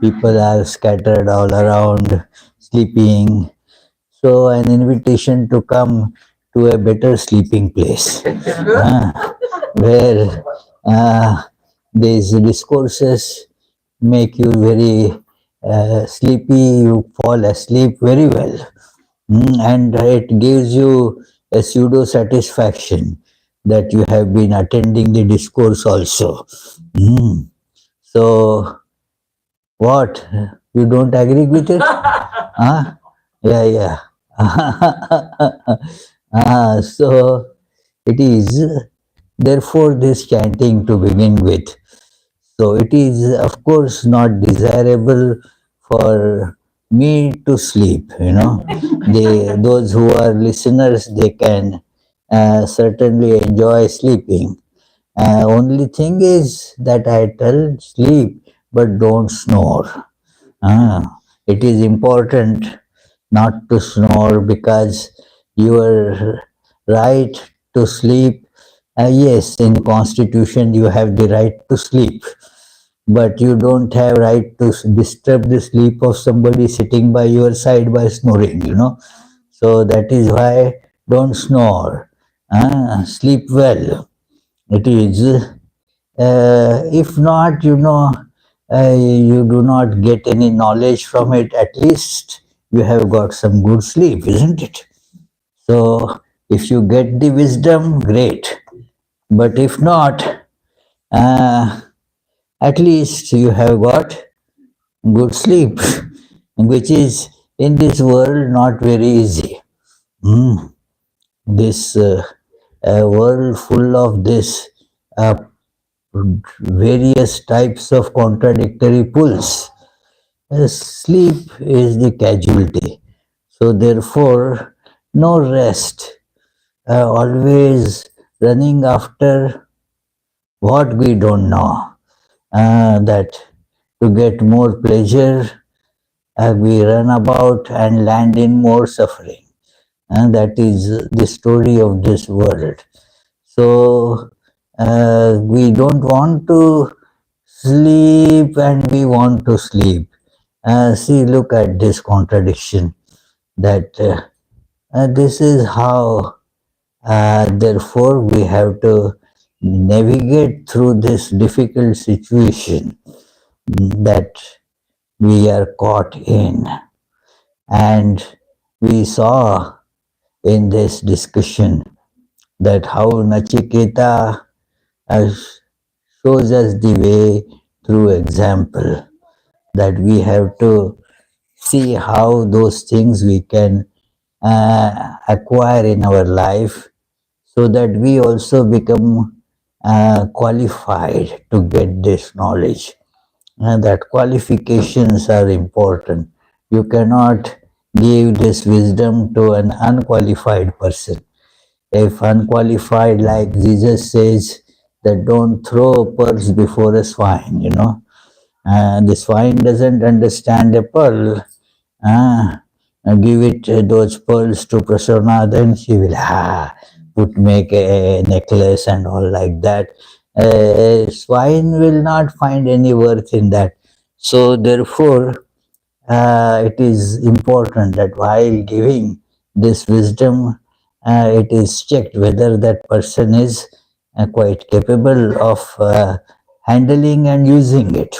people are scattered all around, sleeping. So an invitation to come to a better sleeping place, where these discourses make you very sleepy, you fall asleep very well. And it gives you a pseudo satisfaction that you have been attending the discourse also. So, what? You don't agree with it? Huh? Yeah, yeah. So, it is therefore this chanting to begin with. So, it is of course not desirable for me to sleep, those who are listeners, they can certainly enjoy sleeping. Only thing is that I tell sleep, but don't snore. It is important not to snore because your right to sleep, yes, in constitution you have the right to sleep, but you don't have right to disturb the sleep of somebody sitting by your side by snoring. So that is why don't snore. Sleep well. It is, if not, you do not get any knowledge from it, at least you have got some good sleep, isn't it? So if you get the wisdom, great. But if not, uh, at least you have got good sleep, which is in this world not very easy. This world full of this various types of contradictory pulls. Sleep is the casualty. So therefore, no rest, always running after what we don't know, that to get more pleasure, we run about and land in more suffering. And that is the story of this world. So we don't want to sleep and we want to sleep. See, look at this contradiction, that this is how, therefore, we have to navigate through this difficult situation that we are caught in. And we saw in this discussion that how Nachiketa shows us the way through example, that we have to see how those things we can acquire in our life, so that we also become qualified to get this knowledge. That qualifications are important. You cannot give this wisdom to an unqualified person. If unqualified, like Jesus says, that don't throw pearls before a swine. The swine doesn't understand a pearl. Give it those pearls to Prasanna, then she will make a necklace and all like that. Swine will not find any worth in that. So therefore, it is important that while giving this wisdom, it is checked whether that person is quite capable of handling and using it.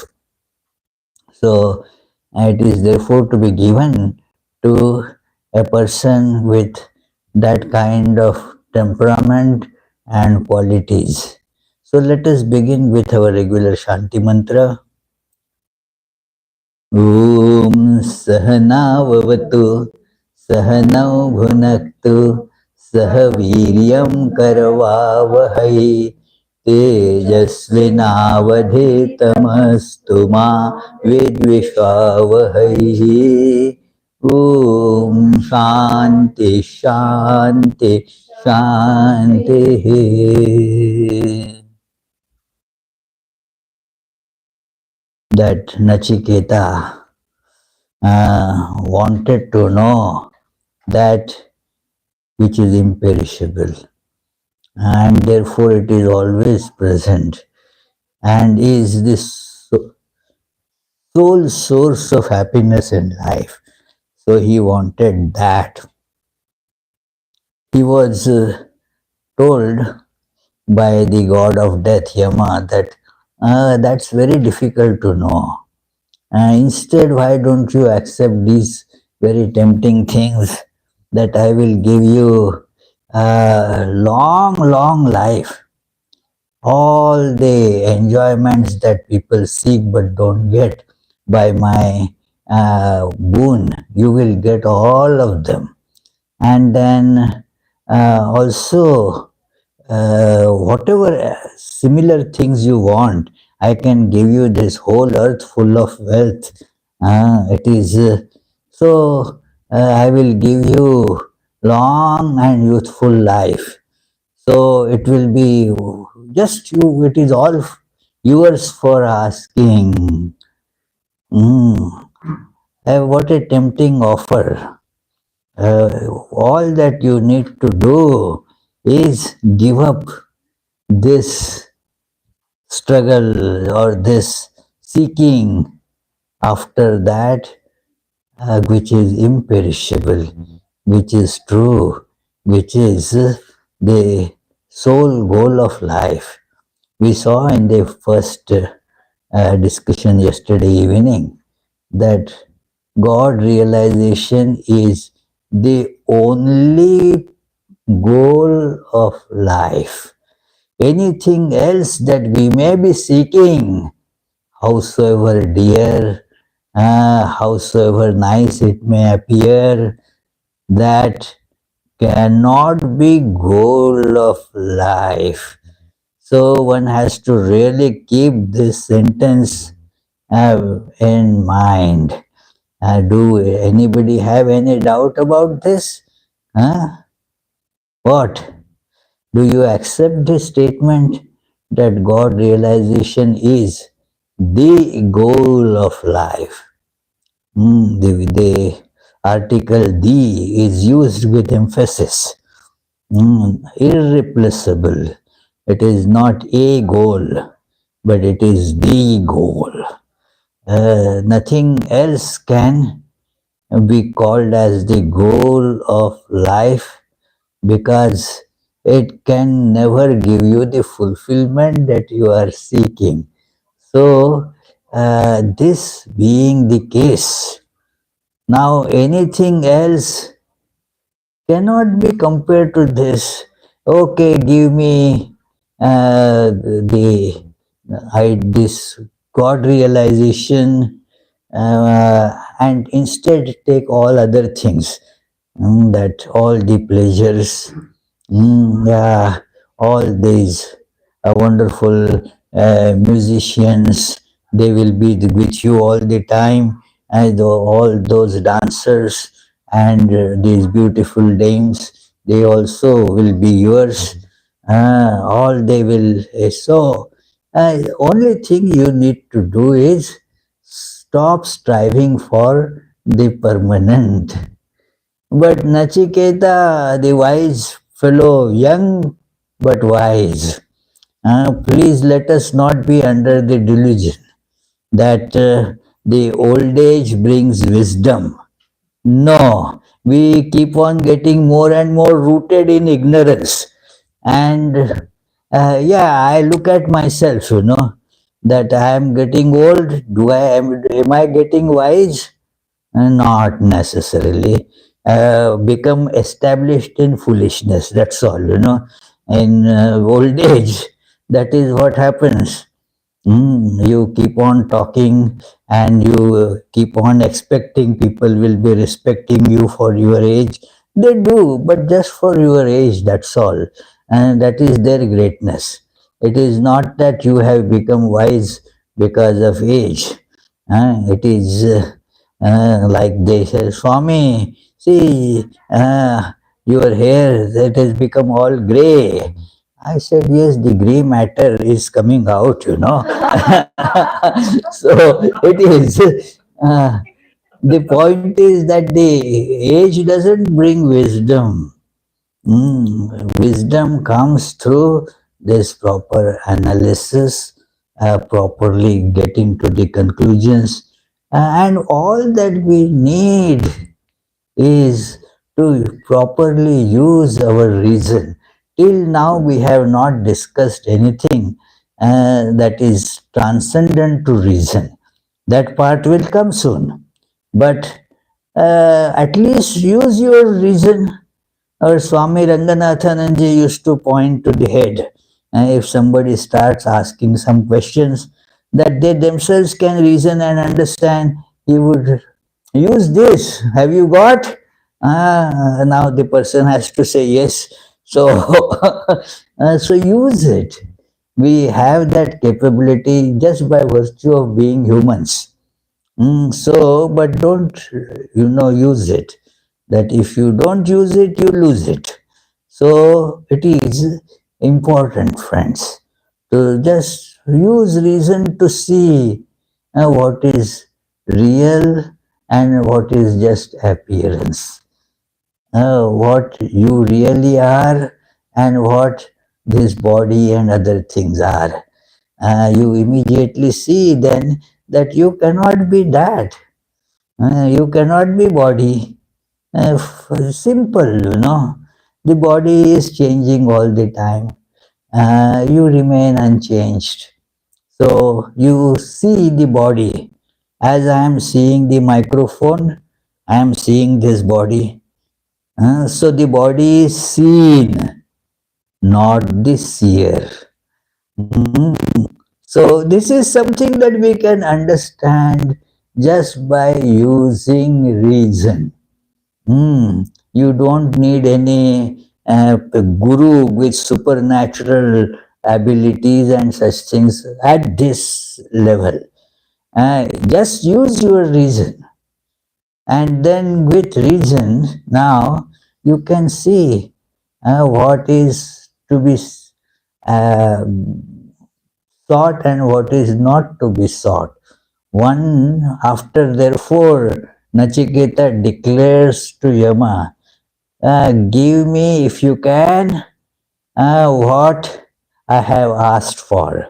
So it is therefore to be given to a person with that kind of temperament and qualities. So let us begin with our regular Shanti mantra. Om Sahana Vavatu Sahanau Bhunaktu Sahaviryam Karavavahai Tejasvinavadhetamastu ma Vidvishvavahai. Om Shanti Shanti Shanti. That Nachiketa wanted to know that which is imperishable, and therefore it is always present, and is this sole source of happiness in life. So he wanted that. He was told by the god of death, Yama, that that's very difficult to know. Instead, why don't you accept these very tempting things that I will give you a long, long life? All the enjoyments that people seek but don't get by my boon, you will get all of them. And then also, whatever similar things you want, I can give you this whole earth full of wealth. It is so I will give you long and youthful life. So it will be just you, it is all yours for asking. Mm. What a tempting offer. All that you need to do is give up this struggle or this seeking after that which is imperishable, which is true, which is the sole goal of life. We saw in the first discussion yesterday evening that God realization is the only goal of life. Anything else that we may be seeking, howsoever dear, howsoever nice it may appear, that cannot be goal of life. So one has to really keep this sentence in mind. Do anybody have any doubt about this? Huh? What? Do you accept this statement that God realization is the goal of life? The article "the" is used with emphasis. Irreplaceable. It is not a goal, but it is the goal. Nothing else can be called as the goal of life because it can never give you the fulfillment that you are seeking. So, this being the case, now anything else cannot be compared to this. Okay, give me the this God realization, and instead take all other things. That all the pleasures, yeah, all these wonderful musicians, they will be with you all the time, and all those dancers and these beautiful dames, they also will be yours. All they will. Only thing you need to do is stop striving for the permanent. But Nachiketa, the wise fellow, young but wise, please let us not be under the delusion that the old age brings wisdom. No, we keep on getting more and more rooted in ignorance. And yeah, I look at myself, that I am getting old. Am I getting wise? Not necessarily. Become established in foolishness. That's all, In old age, that is what happens. You keep on talking and you keep on expecting people will be respecting you for your age. They do, but just for your age, that's all. And that is their greatness. It is not that you have become wise because of age. It is like they say, Swami, see, your hair that has become all grey. I said, yes, the grey matter is coming out, So it is. The point is that the age doesn't bring wisdom. Wisdom comes through this proper analysis, properly getting to the conclusions And all that we need is to properly use our reason. Till now, we have not discussed anything that is transcendent to reason. That part will come soon. But at least use your reason. Our Swami Ranganathananji used to point to the head. If somebody starts asking some questions that they themselves can reason and understand, he would use this. Have you got? Now the person has to say yes. So, so use it. We have that capability just by virtue of being humans. So, but don't, use it. That if you don't use it, you lose it. So, it is important, friends, to just use reason to see what is real and what is just appearance. What you really are and what this body and other things are. You immediately see then that you cannot be that. You cannot be body. Simple, The body is changing all the time. You remain unchanged. So you see the body. As I am seeing the microphone, I am seeing this body. So the body is seen, not the seer. Hmm. So this is something that we can understand just by using reason. You don't need any guru with supernatural abilities and such things at this level. Just use your reason. And then with reason, now you can see what is to be uh, sought and what is not to be sought. One after therefore Nachiketa declares to Yama, give me if you can what I have asked for.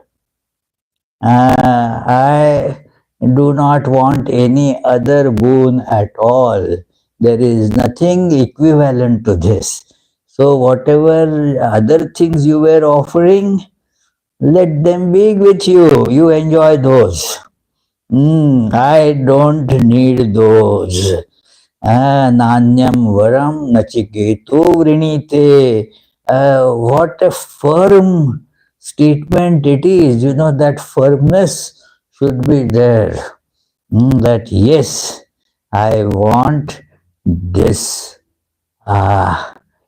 I do not want any other boon at all. There is nothing equivalent to this. So whatever other things you were offering, let them be with you. You enjoy those. I don't need those. Nanyam varam nachiketo vrinite. What a firm statement it is. That firmness should be there. That yes, I want this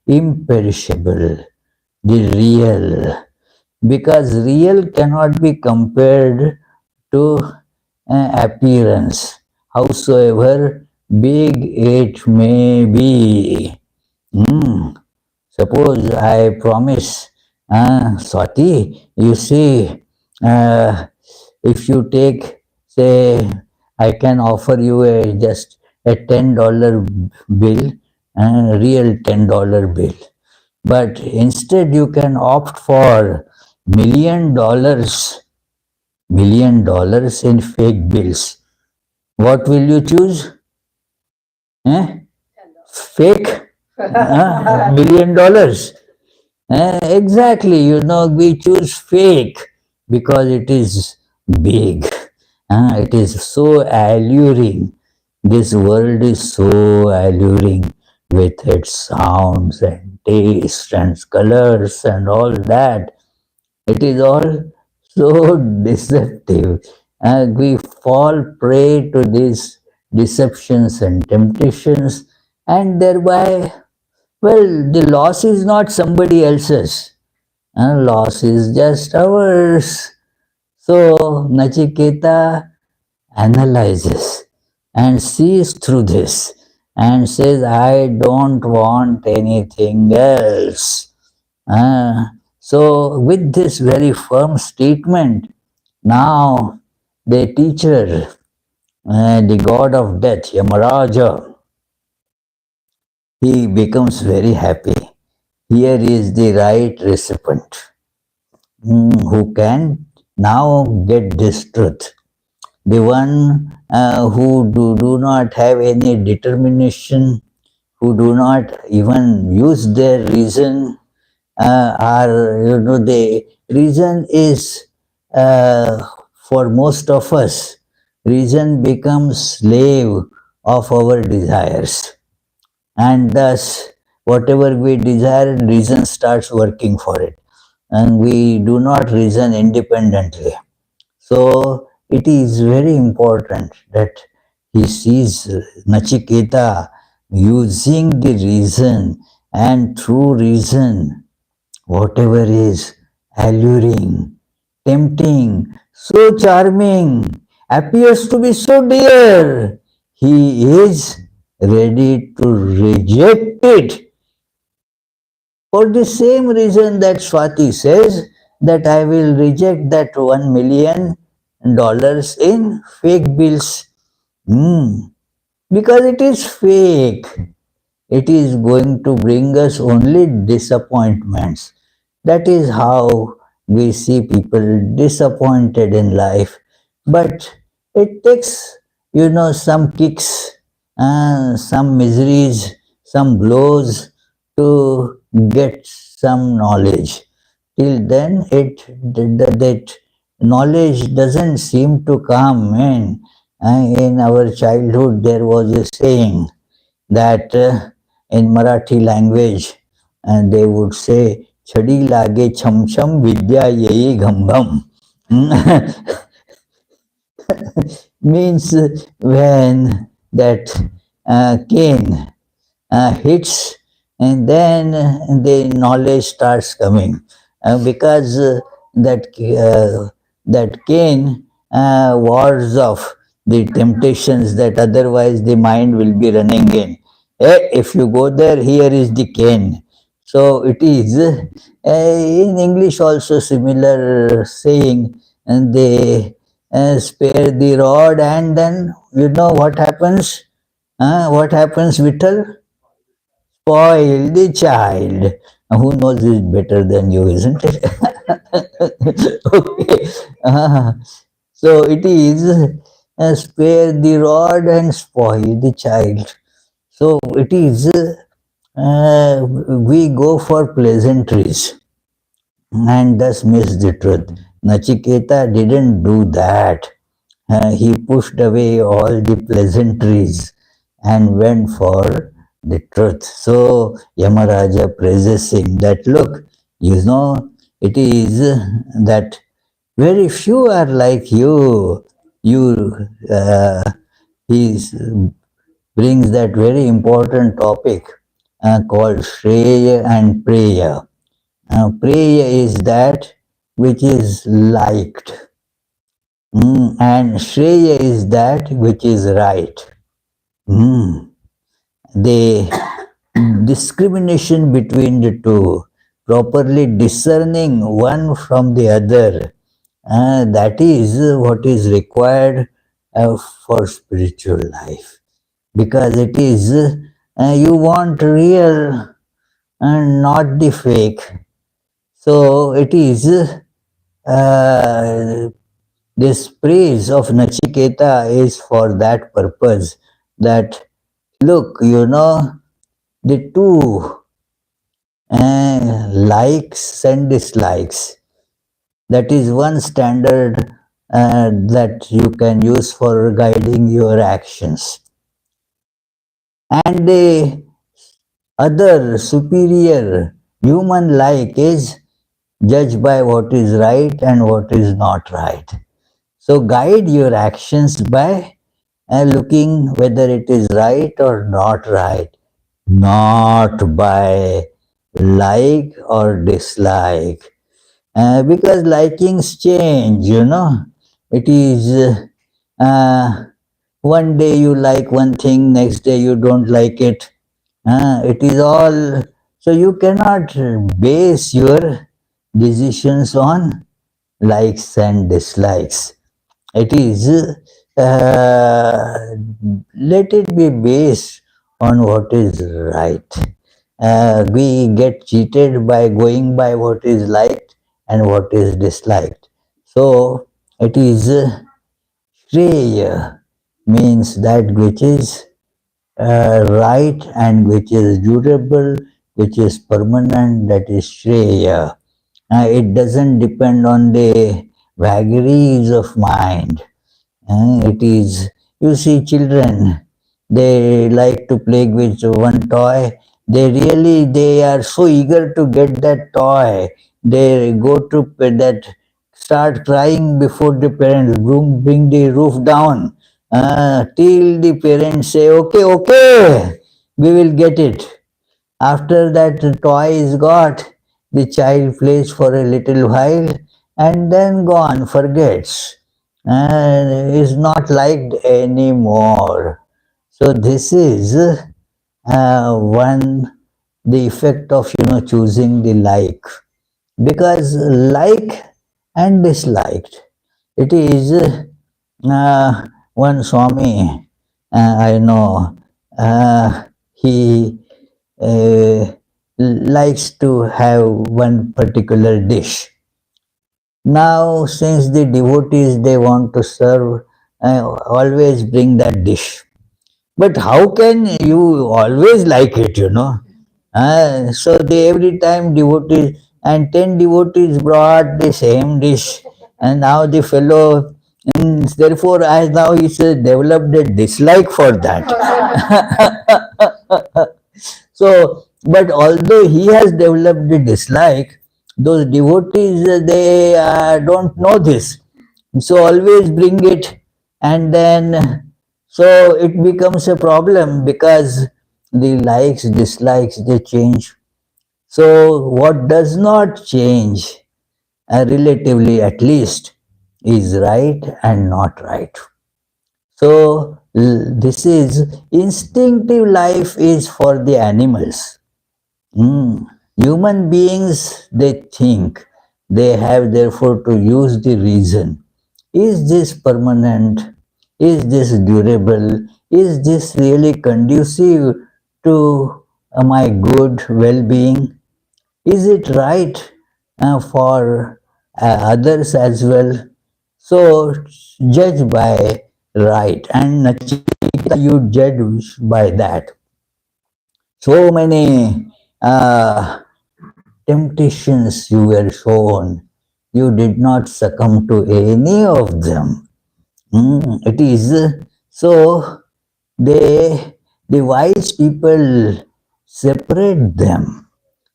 imperishable, the real. Because real cannot be compared to appearance, howsoever big it may be. Suppose I promise, Swati, you see, if you take, say, I can offer you just a $10 bill, real $10 bill. But instead you can opt for $1 million in fake bills. What will you choose? Fake $1 million. Exactly, we choose fake because it is big. It is so alluring. This world is so alluring with its sounds and taste and colors and all that. It is all so deceptive. We fall prey to these deceptions and temptations, and thereby, well, the loss is not somebody else's. Loss is just ours. So Nachiketa analyzes and sees through this and says, I don't want anything else. So with this very firm statement, now the teacher, the god of death, Yamaraja, he becomes very happy. Here is the right recipient who can now get this truth. the one who do not have any determination, who do not even use their reason, are, the reason is, uh, for most of us, reason becomes slave of our desires, and thus whatever we desire, reason starts working for it, and we do not reason independently. So it is very important that he sees Nachiketa using the reason, and through reason, whatever is alluring, tempting, so charming, appears to be so dear, he is ready to reject it. For the same reason that Swati says that I will reject that $1 million in fake bills. Because it is fake. It is going to bring us only disappointments. That is how we see people disappointed in life. But it takes, some kicks, some miseries, some blows to get some knowledge. Till then, that knowledge doesn't seem to come in. In our childhood, there was a saying that in Marathi language, and they would say, "Chadi lage cham cham vidya yei gham gham." Means when that cane hits, and then the knowledge starts coming, because that cane wards off the temptations that otherwise the mind will be running in. If you go there, here is the cane. So it is in English also similar saying, and they spare the rod, and then you know what happens? What happens, Vittal? Spoil the child. Now, who knows it better than you, isn't it? Okay. So it is spare the rod and spoil the child. So it is we go for pleasantries and thus miss the truth. Nachiketa didn't do that. He pushed away all the pleasantries and went for the truth. So Yamaraja praises him that, look, it is that very few are like you. He brings that very important topic called Shreya and Preya. Preya is that which is liked. And Shreya is that which is right. The discrimination between the two, properly discerning one from the other, that is what is required for spiritual life. Because it is, you want real and not the fake. So it is this praise of Nachiketa is for that purpose, that look, the two likes and dislikes, that is one standard that you can use for guiding your actions. And the other superior human like is judged by what is right and what is not right. So guide your actions by looking whether it is right or not right, not by like or dislike. Because likings change, It is one day you like one thing, next day you don't like it. It is all, so you cannot base your decisions on likes and dislikes. It is, let it be based on what is right. We get cheated by going by what is liked and what is disliked. So it is Shreya means that which is right and which is durable, which is permanent, that is Shreya. It doesn't depend on the vagaries of mind. It is, you see, children, they like to play with one toy. They are so eager to get that toy. They go to that, start crying before the parents, bring the roof down, till the parents say, okay, okay, we will get it. After that toy is got, the child plays for a little while and then gone, forgets, and is not liked anymore. So this is one the effect of choosing the like, because like and disliked. It is one Swami I know. He uh, likes to have one particular dish. Now, since the devotees they want to serve, always bring that dish. But how can you always like it? So they every time devotees and 10 devotees brought the same dish, and now the fellow, and therefore, as now he's developed a dislike for that. So, but although he has developed a dislike, those devotees they don't know this, so always bring it, and then so it becomes a problem because the likes, dislikes they change. So what does not change, relatively at least, is right and not right. So this is instinctive life is for the animals. Mm. Human beings, they think, they have therefore to use the reason. Is this permanent? Is this durable? Is this really conducive to my good well being? Is it right for others as well? So, judge by right, and Nachiketa, you judge by that. So many temptations you were shown, you did not succumb to any of them. It is so they, the wise people separate them,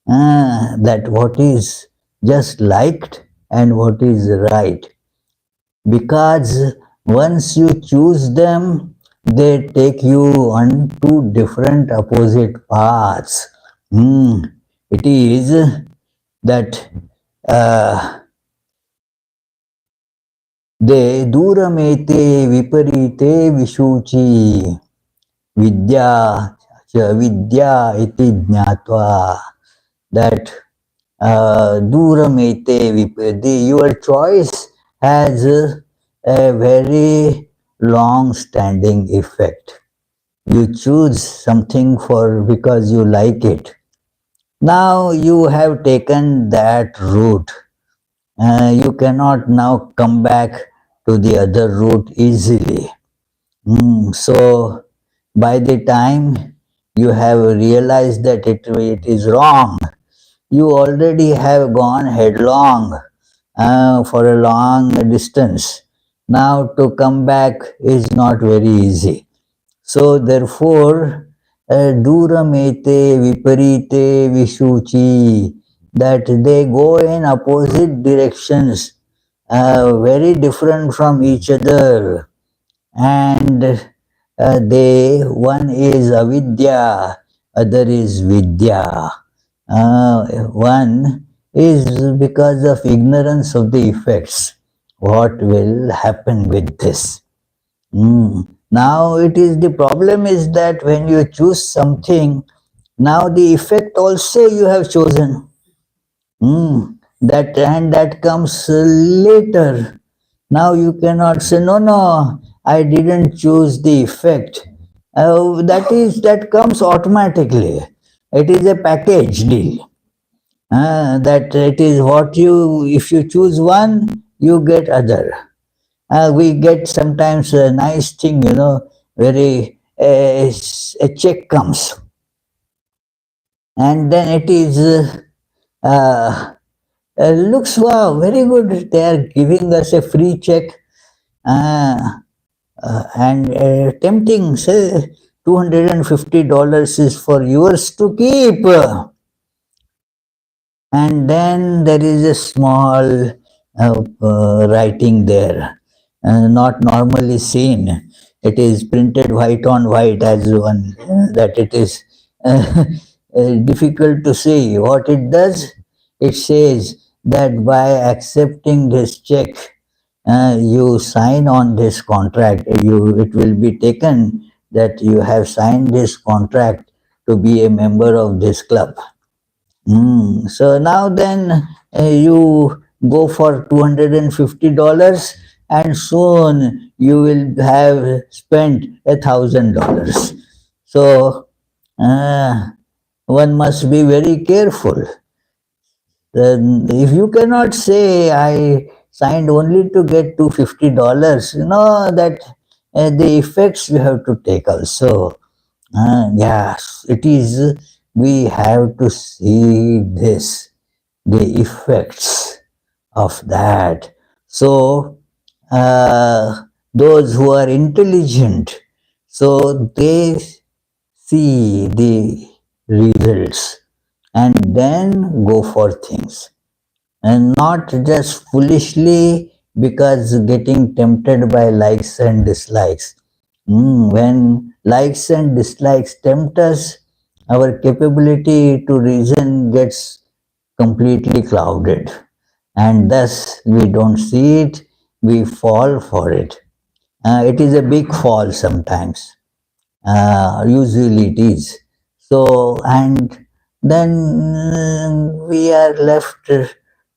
that what is just liked and what is right, because once you choose them, they take you on two different opposite paths. It is that they duramete viparite vishuchi vidya cha vidya iti jnatva, that duramete vipati, your choice has a very long standing effect. You choose something for because you like it. Now you have taken that route. You cannot now come back to the other route easily. So by the time you have realized that it is wrong, you already have gone headlong for a long distance. Now to come back is not very easy. So therefore, duramete viparite vishuchi, that they go in opposite directions, very different from each other, and one is avidya, other is vidya. One is because of ignorance of the effects. What will happen with this? Now it is, the problem is that when you choose something, now the effect also you have chosen. That, and that comes later. Now you cannot say, no, no, I didn't choose the effect. That comes automatically. It is a package deal. That it is what you, if you choose one, you get other. We get sometimes a nice thing, very a check comes, and then it is uh, looks wow, very good. They are giving us a free check, uh, and tempting. Say $250 is for yours to keep. And then there is a small writing there, not normally seen. It is printed white on white as one, that it is difficult to see. What it does, it says that by accepting this check, you sign on this contract. It will be taken that you have signed this contract to be a member of this club. So now then you go for $250 and soon you will have spent $1,000. So uh, one must be very careful. Then if you cannot say I signed only to get $250, that the effects you have to take also. Yes, it is. We have to see this, the effects of that. So, those who are intelligent, so they see the results and then go for things, and not just foolishly because getting tempted by likes and dislikes. When likes and dislikes tempt us, our capability to reason gets completely clouded, and thus we don't see it, we fall for it. It is a big fall sometimes, usually it is. So, and then we are left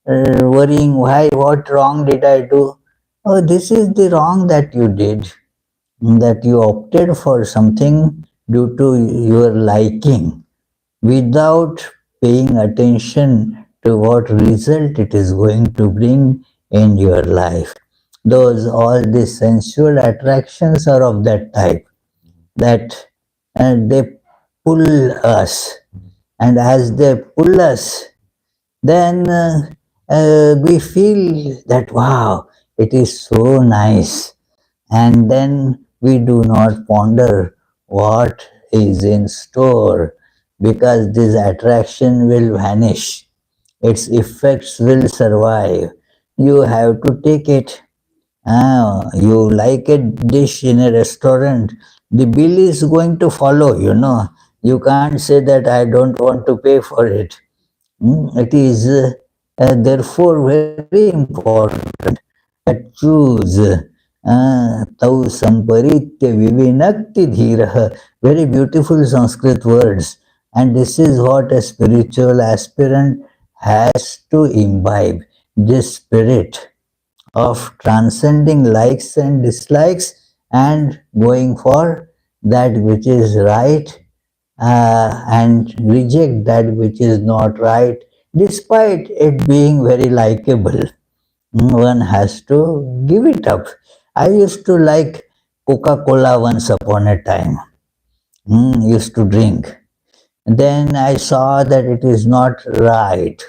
worrying, why, what wrong did I do? Oh, this is the wrong that you did, that you opted for something due to your liking without paying attention to what result it is going to bring in your life. Those all these sensual attractions are of that type, that they pull us, and as they pull us, then we feel that wow, it is so nice, and then we do not ponder what is in store, because this attraction will vanish, its effects will survive. You have to take it. You like a dish in a restaurant, the bill is going to follow. You can't say that I don't want to pay for it. It is therefore very important that choose tau samparitya vivinakti dhiraha. Very beautiful Sanskrit words. And this is what a spiritual aspirant has to imbibe, this spirit of transcending likes and dislikes and going for that which is right, and reject that which is not right, despite it being very likable. One has to give it up. I used to like Coca-Cola once upon a time. Used to drink. Then I saw that it is not right.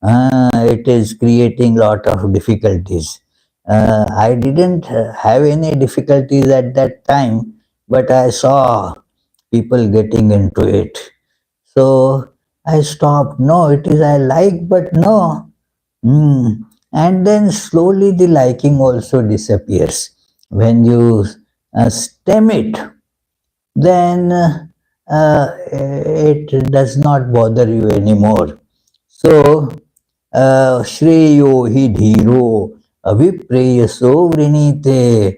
It is creating lot of difficulties. I didn't have any difficulties at that time, but I saw people getting into it. So I stopped. No, it is I like, but no. And then slowly the liking also disappears. When you stem it, then it does not bother you anymore. So, Shreyo hi dhiro avipreyaso vrinite.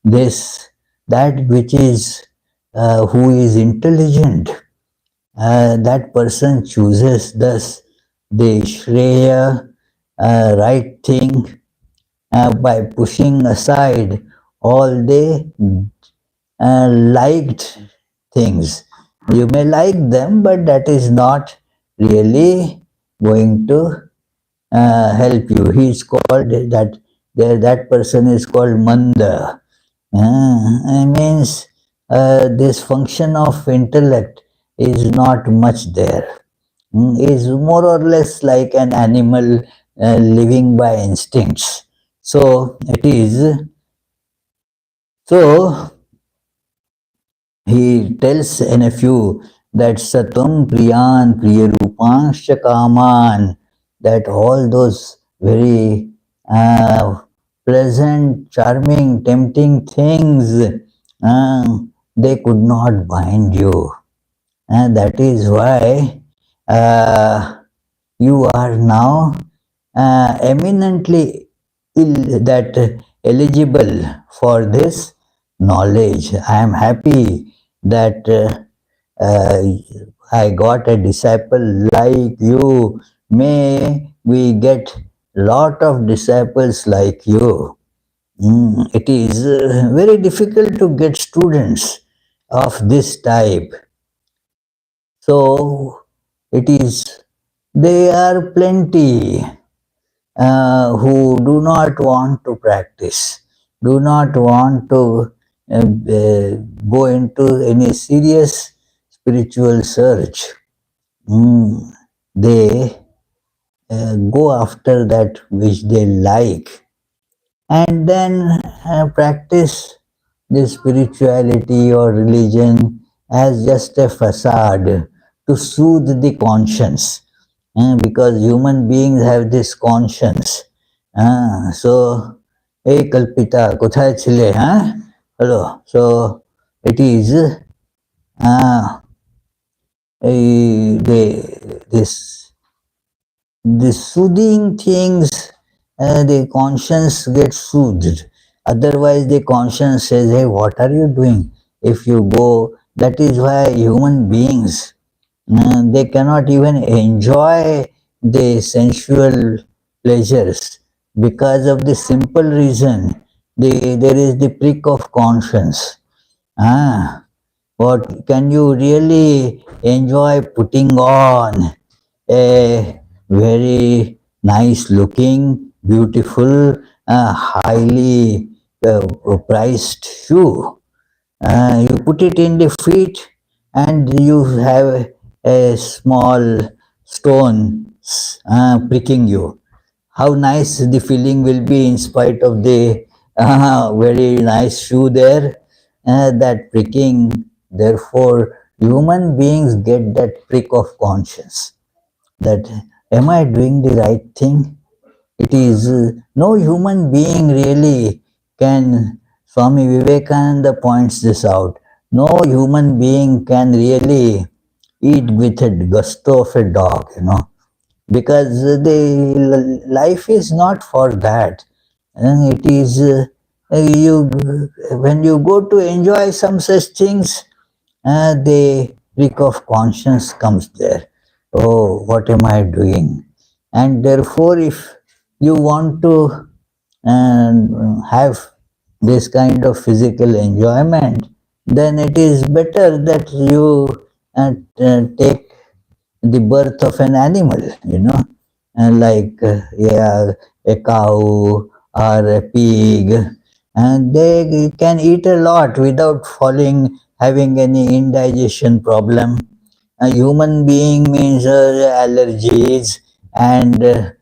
This, that which is, who is intelligent, that person chooses thus the Shreya, right thing, by pushing aside all the liked things. You may like them, but that is not really going to help you. He is called that there that person is called Manda. It means this function of intellect is not much there. Is more or less like an animal living by instincts. So it is. So he tells in a few that Satum Priyan Priyarupanscha Kaman, that all those very pleasant, charming, tempting things, uh, they could not bind you. And that is why you are now eminently that eligible for this knowledge. I am happy that I got a disciple like you. May we get lot of disciples like you. It is very difficult to get students of this type. So it is, there are plenty who do not want to practice, do not want to go into any serious spiritual search. They go after that which they like, and then practice this spirituality or religion as just a facade to soothe the conscience. Because human beings have this conscience. So, hey Kalpita, kothay chile, huh? Hello. So, it is this soothing things, the conscience gets soothed. Otherwise, the conscience says, hey, what are you doing? If you go, that is why human beings, they cannot even enjoy the sensual pleasures because of the simple reason there is the prick of conscience. What can you really enjoy putting on a very nice looking, beautiful, highly priced shoe? You put it in the feet and you have a small stone pricking you. How nice the feeling will be in spite of the very nice shoe there, that pricking. Therefore, human beings get that prick of conscience, that am I doing the right thing? It is no human being really can, Swami Vivekananda points this out, no human being can really eat with a gusto of a dog, because the life is not for that. And it is you, when you go to enjoy some such things, the prick of conscience comes there. Oh, what am I doing? And therefore, if you want to have this kind of physical enjoyment, then it is better that you take the birth of an animal, like yeah, a cow or a pig, and they can eat a lot without having any indigestion problem. A human being means allergies and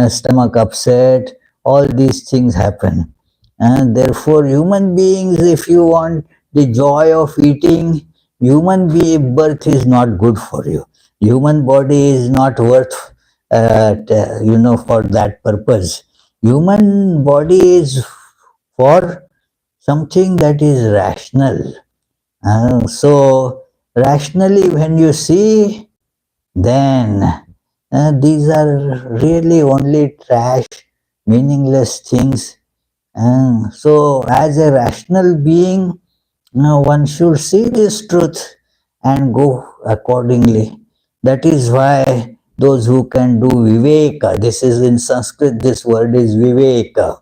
stomach upset, all these things happen. And therefore, human beings, if you want the joy of eating, birth is not good for you. Human body is not worth, for that purpose. Human body is for something that is rational. So, rationally, when you see, then these are really only trash, meaningless things. So, as a rational being, one should see this truth and go accordingly. That is why those who can do viveka, this is in Sanskrit, this word is viveka,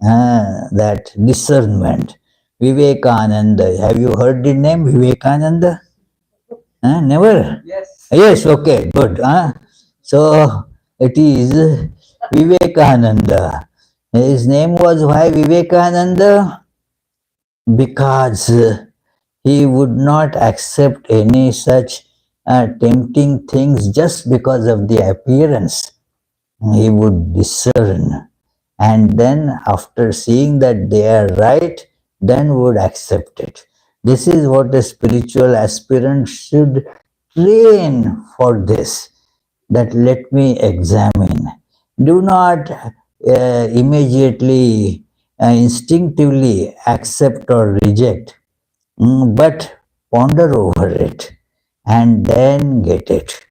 that discernment. Vivekananda. Have you heard the name Vivekananda? Never? Yes. Yes, okay, good. So it is Vivekananda. His name was why Vivekananda? Because he would not accept any such tempting things just because of the appearance. He would discern, and then after seeing that they are right, then would accept it. This is what a spiritual aspirant should train for this, that let me examine. Do not immediately, instinctively accept or reject, but ponder over it and then get it.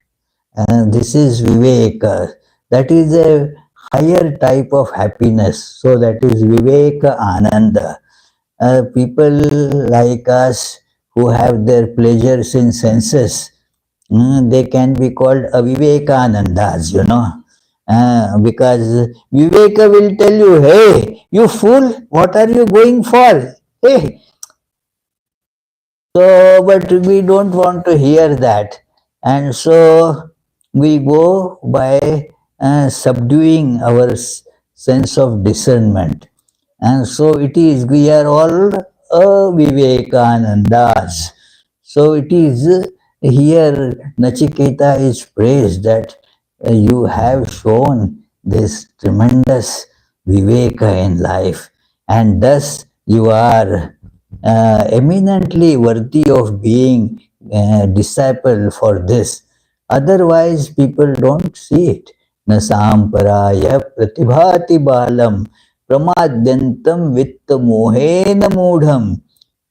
This is Viveka. That is a higher type of happiness. So that is Viveka Ananda. People like us who have their pleasures in senses, they can be called Avivekanandas, because Viveka will tell you, hey, you fool, what are you going for? Hey, so, but we don't want to hear that. And so we go by subduing our sense of discernment. And so it is, we are all Vivekanandas. So it is here Nachiketa is praised that you have shown this tremendous Viveka in life, and thus you are eminently worthy of being a disciple for this. Otherwise, people don't see it. Na samparaya pratibhati balam pramadyantam vitta mohena mudham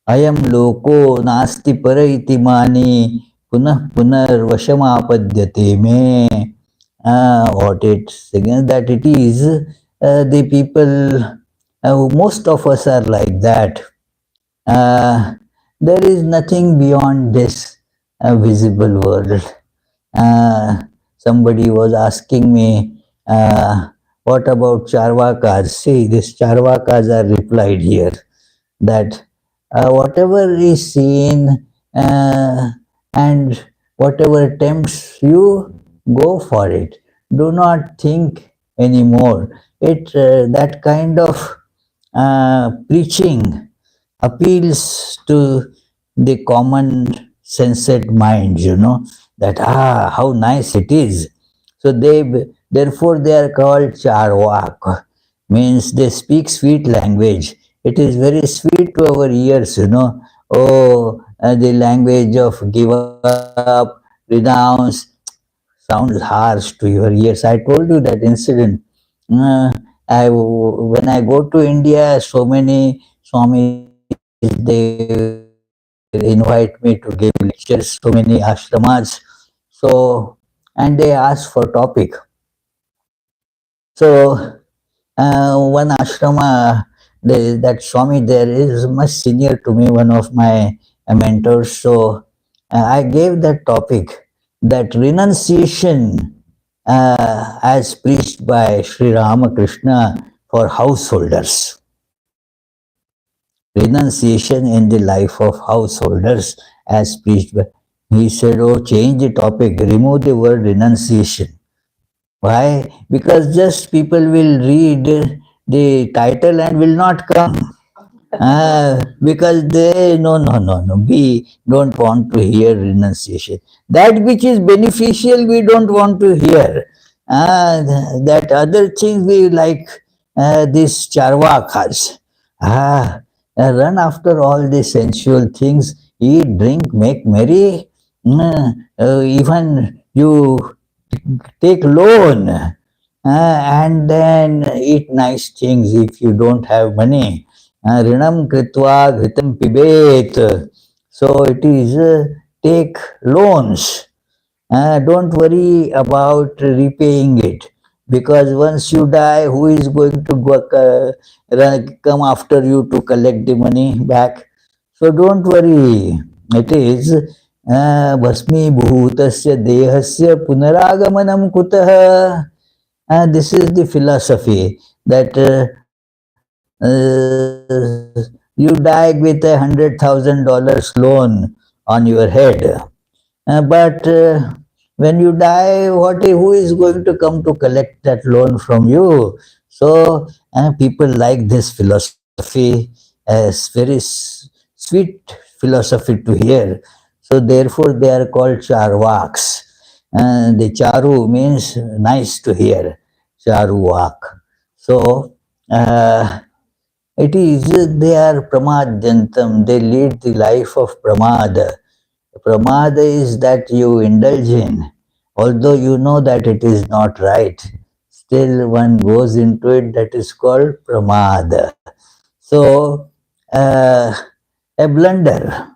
ayam loko nasti para iti mani punah punar vashamapadyate me. What it suggests that it is the people, most of us are like that. uh, there is nothing beyond this visible world. Uh, Somebody was asking me, what about Charvakas? See, these Charvakas are replied here that whatever is seen and whatever tempts you, go for it. Do not think anymore. That kind of preaching appeals to the common sensate mind, that how nice it is. So therefore they are called charvak, means they speak sweet language. It is very sweet to our ears, Oh, the language of give up, renounce, sounds harsh to your ears. I told you that incident. Uh, when I go to India, so many Swamis they invite me to give lectures, so many ashramas. So and they ask for topic. So one ashrama, that Swami there is much senior to me, one of my mentors. So I gave that topic, that renunciation as preached by Sri Ramakrishna for householders. Renunciation in the life of householders as preached by. He said, oh, change the topic, remove the word renunciation. Why? Because just people will read the title and will not come. Because they, no, we don't want to hear renunciation. That which is beneficial, we don't want to hear. That other things we like, these charvakas. Run after all the sensual things, eat, drink, make merry. Even you take loan and then eat nice things if you don't have money. Rinam kritva ghritam pibet. So it is take loans. Don't worry about repaying it, because once you die, who is going to go, come after you to collect the money back? So don't worry. It is bhasmi bhutasya dehasya punaragamanam kutah. This is the philosophy that you die with $100,000 loan on your head. But when you die, who is going to come to collect that loan from you? So people like this philosophy as very sweet philosophy to hear. So therefore they are called charvaks. The charu means nice to hear, charuvak. So it is they are pramadyantam. They lead the life of pramada. Pramada is that you indulge in, although you know that it is not right. Still, one goes into it. That is called pramada. So, uh, a blunder.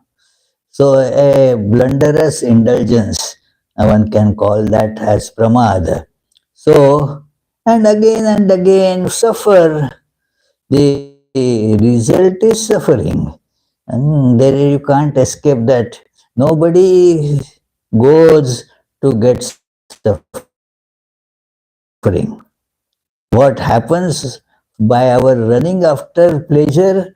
So, a blunderous indulgence, one can call that as pramada. So, and again suffer. The result is suffering. And there you can't escape that. Nobody goes to get suffering. What happens by our running after pleasure,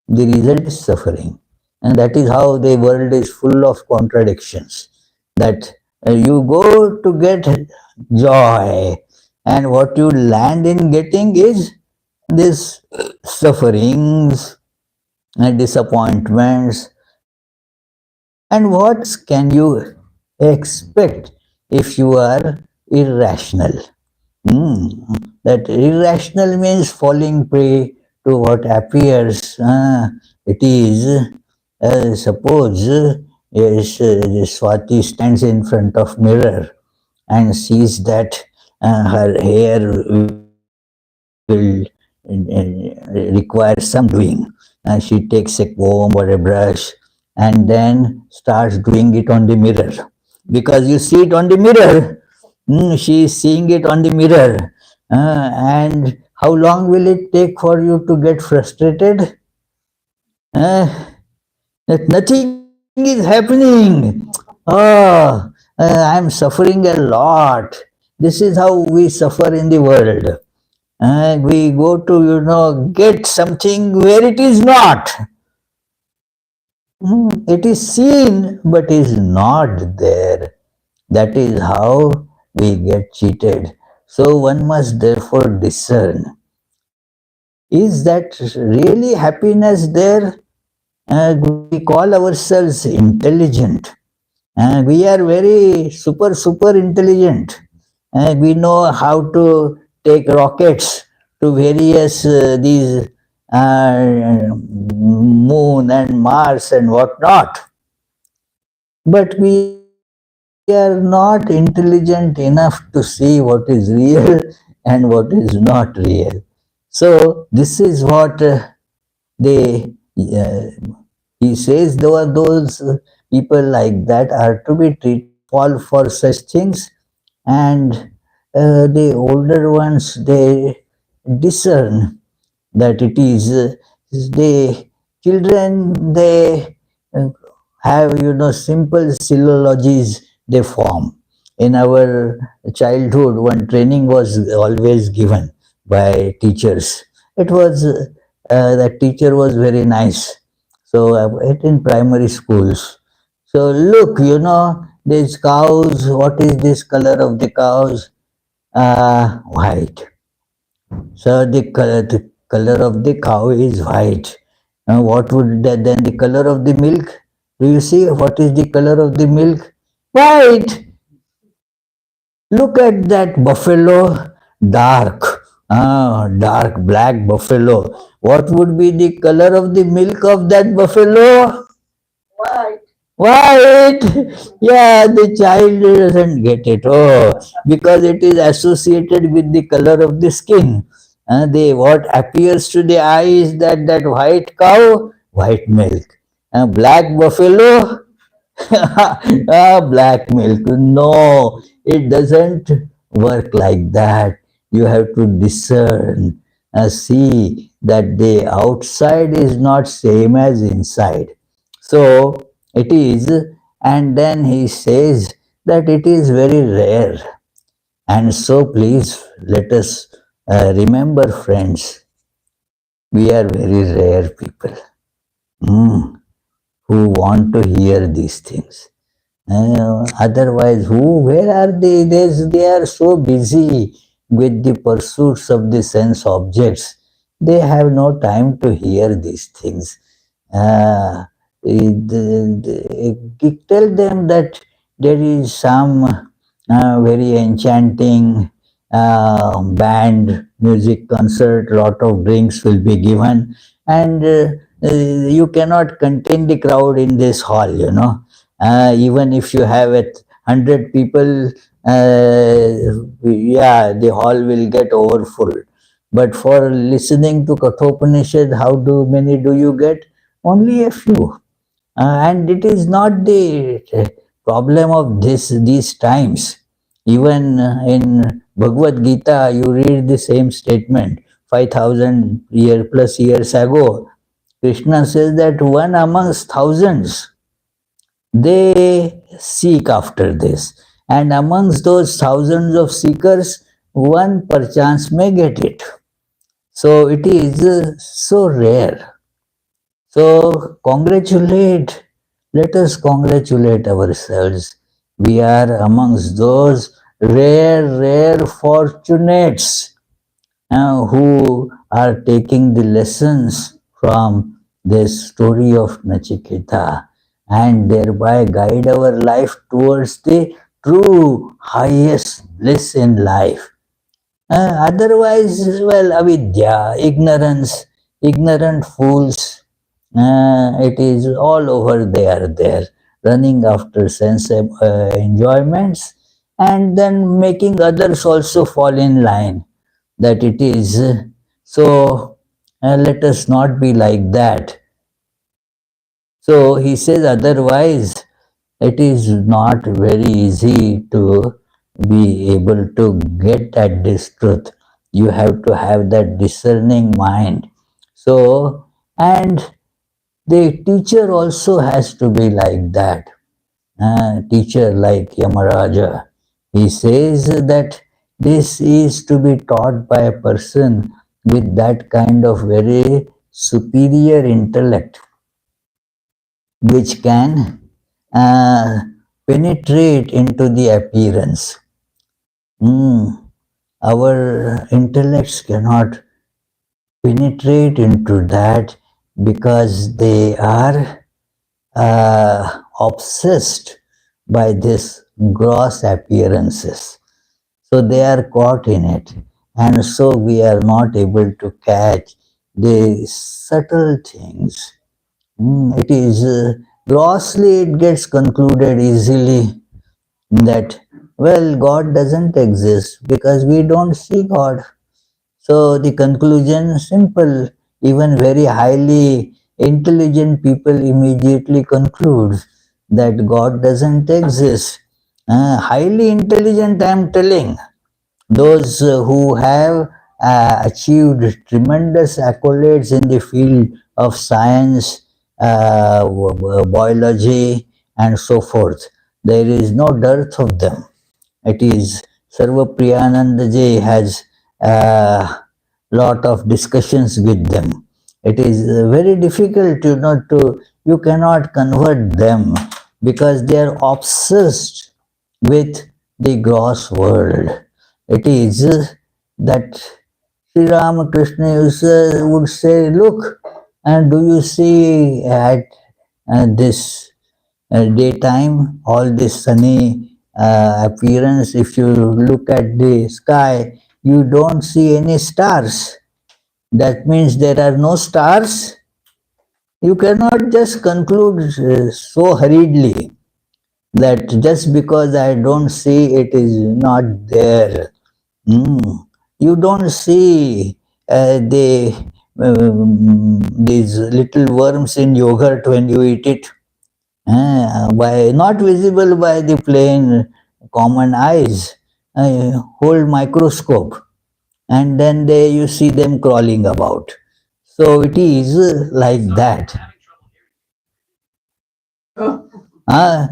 the result is suffering. And that is how the world is full of contradictions. That you go to get joy, and what you land in getting is this sufferings and disappointments. And what else can you expect if you are irrational? Hmm. That irrational means falling prey to what appears. It is, suppose Swati stands in front of mirror and sees that her hair will require some doing. She takes a comb or a brush and then starts doing it on the mirror. Because you see it on the mirror, she is seeing it on the mirror. And how long will it take for you to get frustrated? Uh, that nothing is happening. Oh, I'm suffering a lot. This is how we suffer in the world. And we go to, get something where it is not. It is seen, but is not there. That is how we get cheated. So one must therefore discern. Is that really happiness there? We call ourselves intelligent. We are very super intelligent. We know how to take rockets to various these moon and Mars and whatnot. But we are not intelligent enough to see what is real and what is not real. So this is what they he says those people like that are to be treated, fall for such things, and the older ones they discern that it is the children they uh, have simple syllogisms they form. In our childhood, one training was always given by teachers. It was the teacher was very nice. So it in primary schools. So look, these cows. What is this color of the cows? White. So the color of the cow is white. What would that then the color of the milk? Do you see what is the color of the milk? White. Look at that buffalo, dark, dark black buffalo. What would be the color of the milk of that buffalo? White. Yeah, the child doesn't get it. Oh, because it is associated with the color of the skin. What appears to the eye is that white cow, white milk. Black buffalo, black milk. No, it doesn't work like that. You have to discern, see that the outside is not same as inside. So it is, and then he says that it is very rare. And so please let us remember, friends, we are very rare people who want to hear these things. Otherwise, where are they? They are so busy with the pursuits of the sense objects, they have no time to hear these things. Uh, tell them that there is some very enchanting band music concert, lot of drinks will be given, and you cannot contain the crowd in this hall, you know. Even if you have 100 people, yeah, the hall will get overfull. But for listening to Kathopanishad, how do many do you get? Only a few. And it is not the problem of these times. Even in Bhagavad Gita, you read the same statement 5,000 plus years ago. Krishna says that one amongst thousands, they seek after this. And amongst those thousands of seekers, one perchance may get it. So it is so rare. So let us congratulate ourselves. We are amongst those rare fortunates who are taking the lessons from this story of Nachiketa and thereby guide our life towards the true highest bliss in life. Otherwise, well, avidya, ignorance, ignorant fools, it is all over there, running after sense enjoyments and then making others also fall in line that it is. So, let us not be like that. So, he says, otherwise, it is not very easy to be able to get at this truth. You have to have that discerning mind. So, and the teacher also has to be like that. Teacher like Yamaraja, he says that this is to be taught by a person with that kind of very superior intellect which can penetrate into the appearance. Our intellects cannot penetrate into that because they are obsessed by this gross appearances. So they are caught in it. And so we are not able to catch the subtle things. It is grossly, it gets concluded easily that, well, God doesn't exist because we don't see God. So the conclusion is simple. Even very highly intelligent people immediately conclude that God doesn't exist. Highly intelligent, I am telling, those who have achieved tremendous accolades in the field of science, biology, and so forth. There is no dearth of them. It is Sarvapriyanandaji has lot of discussions with them. It is very difficult you cannot convert them because they are obsessed with the gross world. It is that Sri Ramakrishna would say, look, and do you see at this daytime, all this sunny appearance, if you look at the sky, you don't see any stars. That means there are no stars. You cannot just conclude so hurriedly that just because I don't see it is not there. You don't see these little worms in yogurt when you eat it. By not visible by the plain common eyes, hold microscope, and then you see them crawling about. So it is like that. Ah,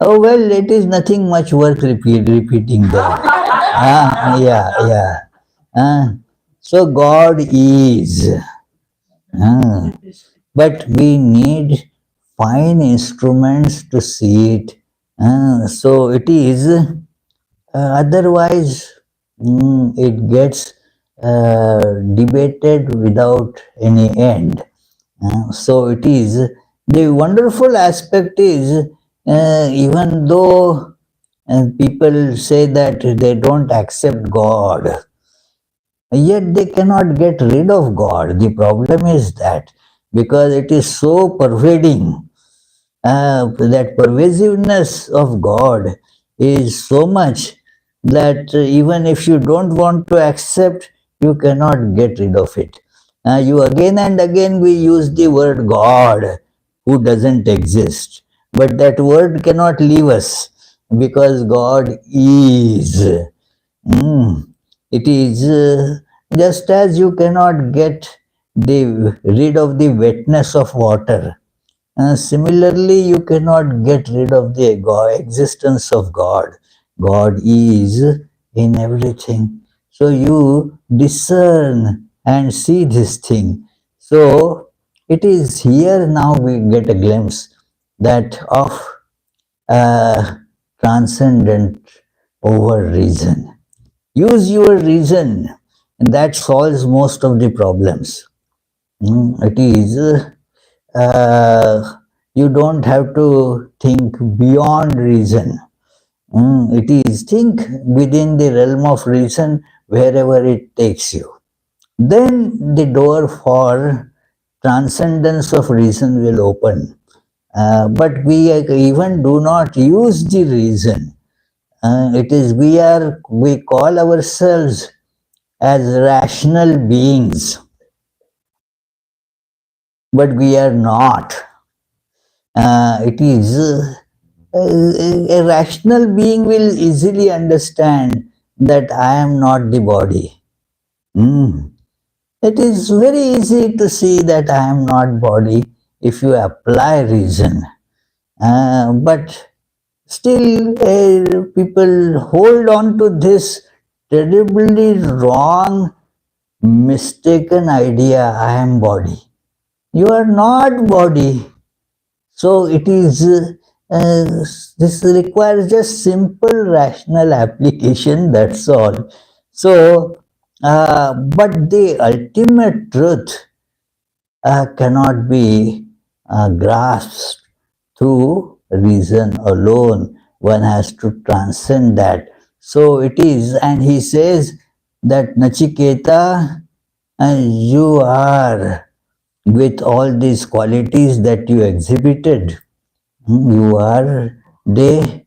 oh well, it is nothing much worth repeating that. Yeah. So God is. But we need fine instruments to see it So it is otherwise it gets debated without any end. So it is the wonderful aspect is even though people say that they don't accept God, yet they cannot get rid of God. The problem is that because it is so pervading, that pervasiveness of God is so much that even if you don't want to accept, you cannot get rid of it. You again and again we use the word God who doesn't exist, but that word cannot leave us because God is. Mm. It is just as you cannot get rid of the wetness of water. Similarly, you cannot get rid of the existence of God. God is in everything. So you discern and see this thing. So it is here now we get a glimpse that of transcendent over reason. Use your reason, and that solves most of the problems. It is you don't have to think beyond reason. It is think within the realm of reason wherever it takes you. Then the door for transcendence of reason will open. But we even do not use the reason. It is we call ourselves as rational beings, but we are not. It is a rational being will easily understand that I am not the body. Mm. It is very easy to see that I am not body if you apply reason. But still, people hold on to this terribly wrong, mistaken idea I am body. You are not body. So it is, this requires just simple rational application, that's all. So, but the ultimate truth cannot be grasped through reason alone. One has to transcend that. So it is, and he says that Nachiketa, you are with all these qualities that you exhibited, you are the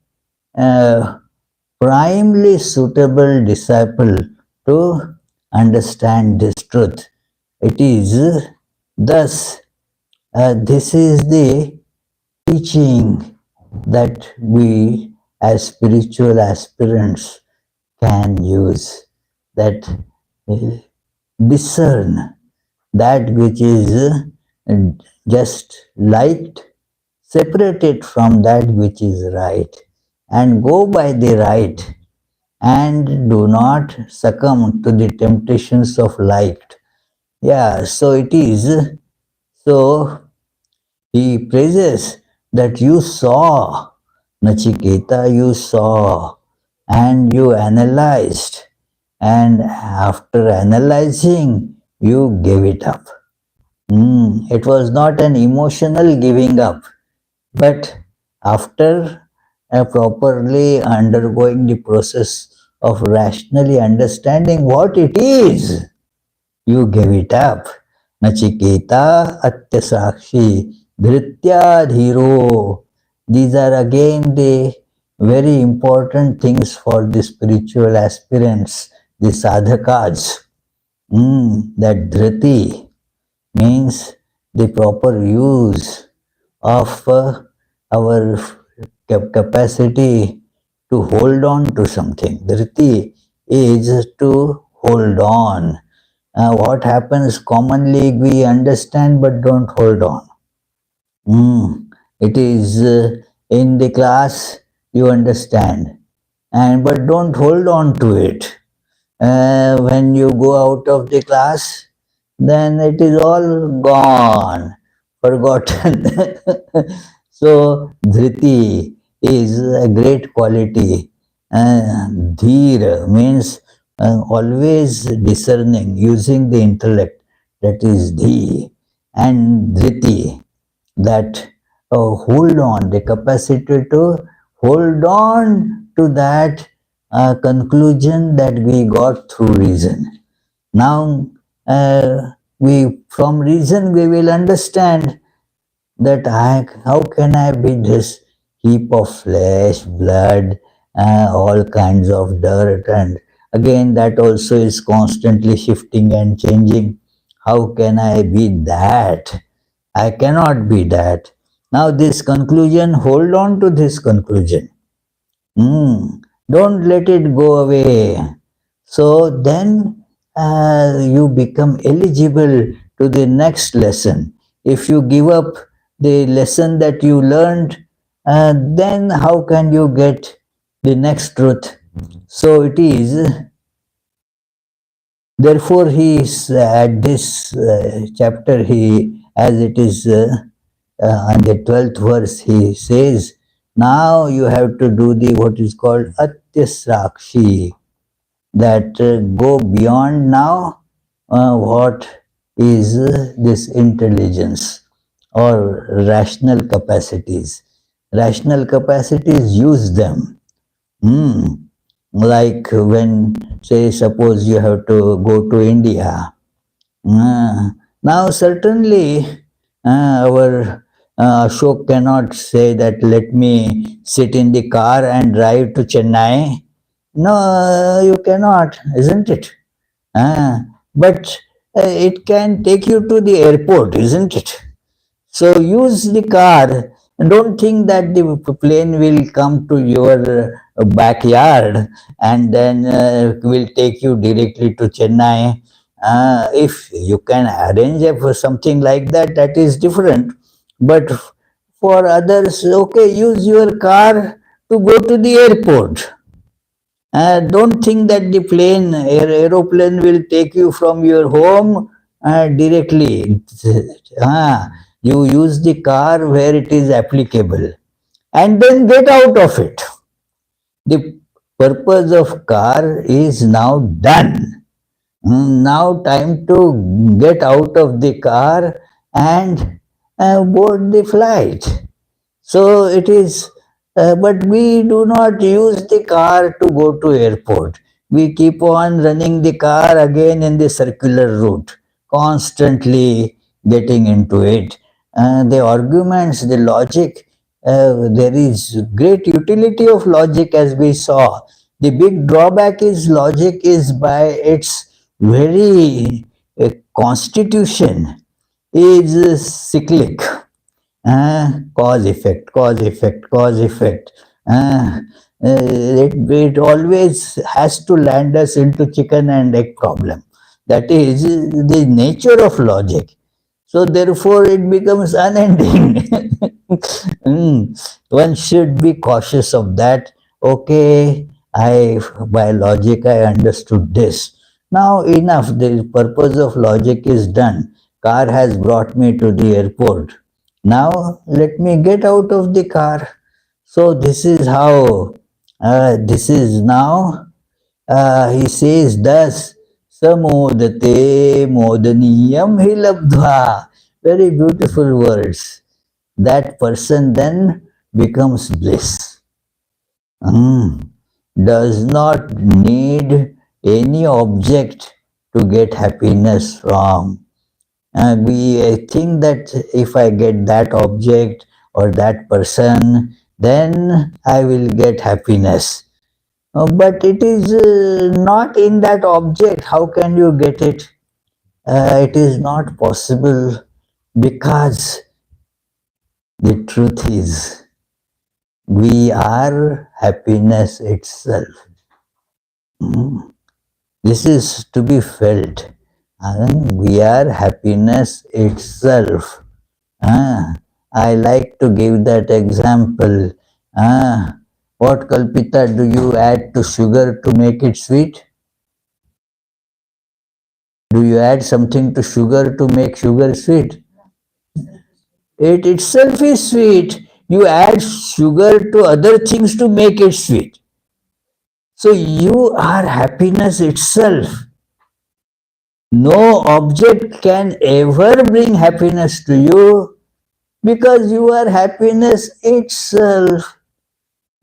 primely suitable disciple to understand this truth. It is thus, this is the teaching that we as spiritual aspirants can use, that discern that which is just light, separate it from that which is right, and go by the right, and do not succumb to the temptations of light. Yeah, so it is. So he praises that you saw, Nachiketa, you saw, and you analyzed, and after analyzing, you gave it up. It was not an emotional giving up, but after properly undergoing the process of rationally understanding what it is, you gave it up. Nachiketa Atyasakshi Dhritya Dhiro. These are again the very important things for the spiritual aspirants, the sadhakas. That dhriti means the proper use of our capacity to hold on to something. Dhriti is to hold on. What happens commonly we understand but don't hold on. It is in the class you understand, and but don't hold on to it. When you go out of the class, then it is all gone, forgotten. So, dhriti is a great quality. Dheer means always discerning, using the intellect, that is dhi, and dhriti, that hold on, the capacity to hold on to that conclusion that we got through reason. Now, we from reason we will understand that how can I be this heap of flesh, blood, all kinds of dirt, and again that also is constantly shifting and changing. How can I be that? I cannot be that. Now, this conclusion, hold on to this conclusion. Don't let it go away. So then you become eligible to the next lesson. If you give up the lesson that you learned, then how can you get the next truth? So it is. Therefore, he is at this chapter, he as it is on the 12th verse, he says, now you have to do the what is called Atyasrakshi, that go beyond now what is this intelligence or rational capacities. Rational capacities, use them. Like when, say, suppose you have to go to India. Now, certainly, our Ashok cannot say that let me sit in the car and drive to Chennai. No, you cannot, isn't it? But it can take you to the airport, isn't it? So use the car. Don't think that the plane will come to your backyard and then will take you directly to Chennai. If you can arrange for something like that, that is different. But for others, okay, use your car to go to the airport. Don't think that the aeroplane will take you from your home directly. You use the car where it is applicable and then get out of it. The purpose of car is now done. Now time to get out of the car and board the flight. So it is, but we do not use the car to go to airport. We keep on running the car again in the circular route, constantly getting into it. The arguments, the logic, there is great utility of logic as we saw. The big drawback is logic is by its very constitution is cyclic. Cause effect, cause effect, cause effect. It always has to land us into chicken and egg problem. That is the nature of logic. So therefore it becomes unending. One should be cautious of that. Okay, by logic I understood this. Now enough, the purpose of logic is done. Car has brought me to the airport. Now let me get out of the car. So this is how, this is now, he says thus, samodate modaniyam hi labdhva. Very beautiful words. That person then becomes bliss. Does not need any object to get happiness from. We think that if I get that object or that person, then I will get happiness. But it is not in that object. How can you get it? It is not possible, because the truth is we are happiness itself. This is to be felt. We are happiness itself. I like to give that example. What, Kalpita, do you add to sugar to make it sweet? Do you add something to sugar to make sugar sweet? It itself is sweet. you add sugar to other things to make it sweet. So you are happiness itself. No object can ever bring happiness to you because you are happiness itself.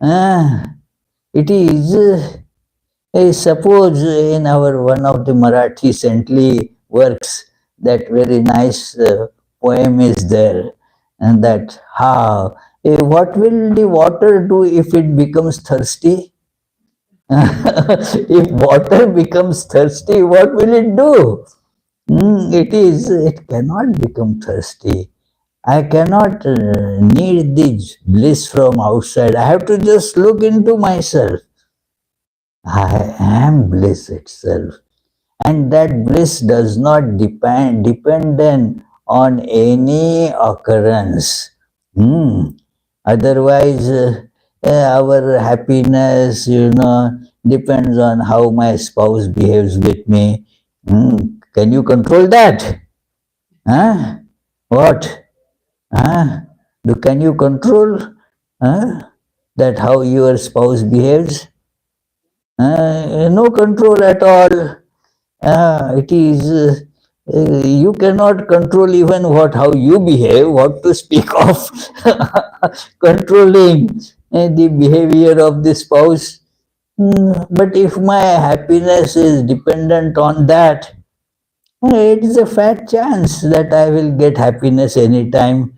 Ah, it is, suppose in our one of the Marathi saintly works, that very nice poem is there, and that how, what will the water do if it becomes thirsty? If water becomes thirsty, what will it do? It cannot become thirsty. I cannot need the bliss from outside. I have to just look into myself. I am bliss itself. And that bliss does not depend then on any occurrence. Otherwise, our happiness, depends on how my spouse behaves with me. Can you control that? Huh? What? Huh? Can you control that how your spouse behaves? No control at all. It is you cannot control even how you behave. What to speak of controlling the behavior of the spouse? But if my happiness is dependent on that, it is a fat chance that I will get happiness anytime,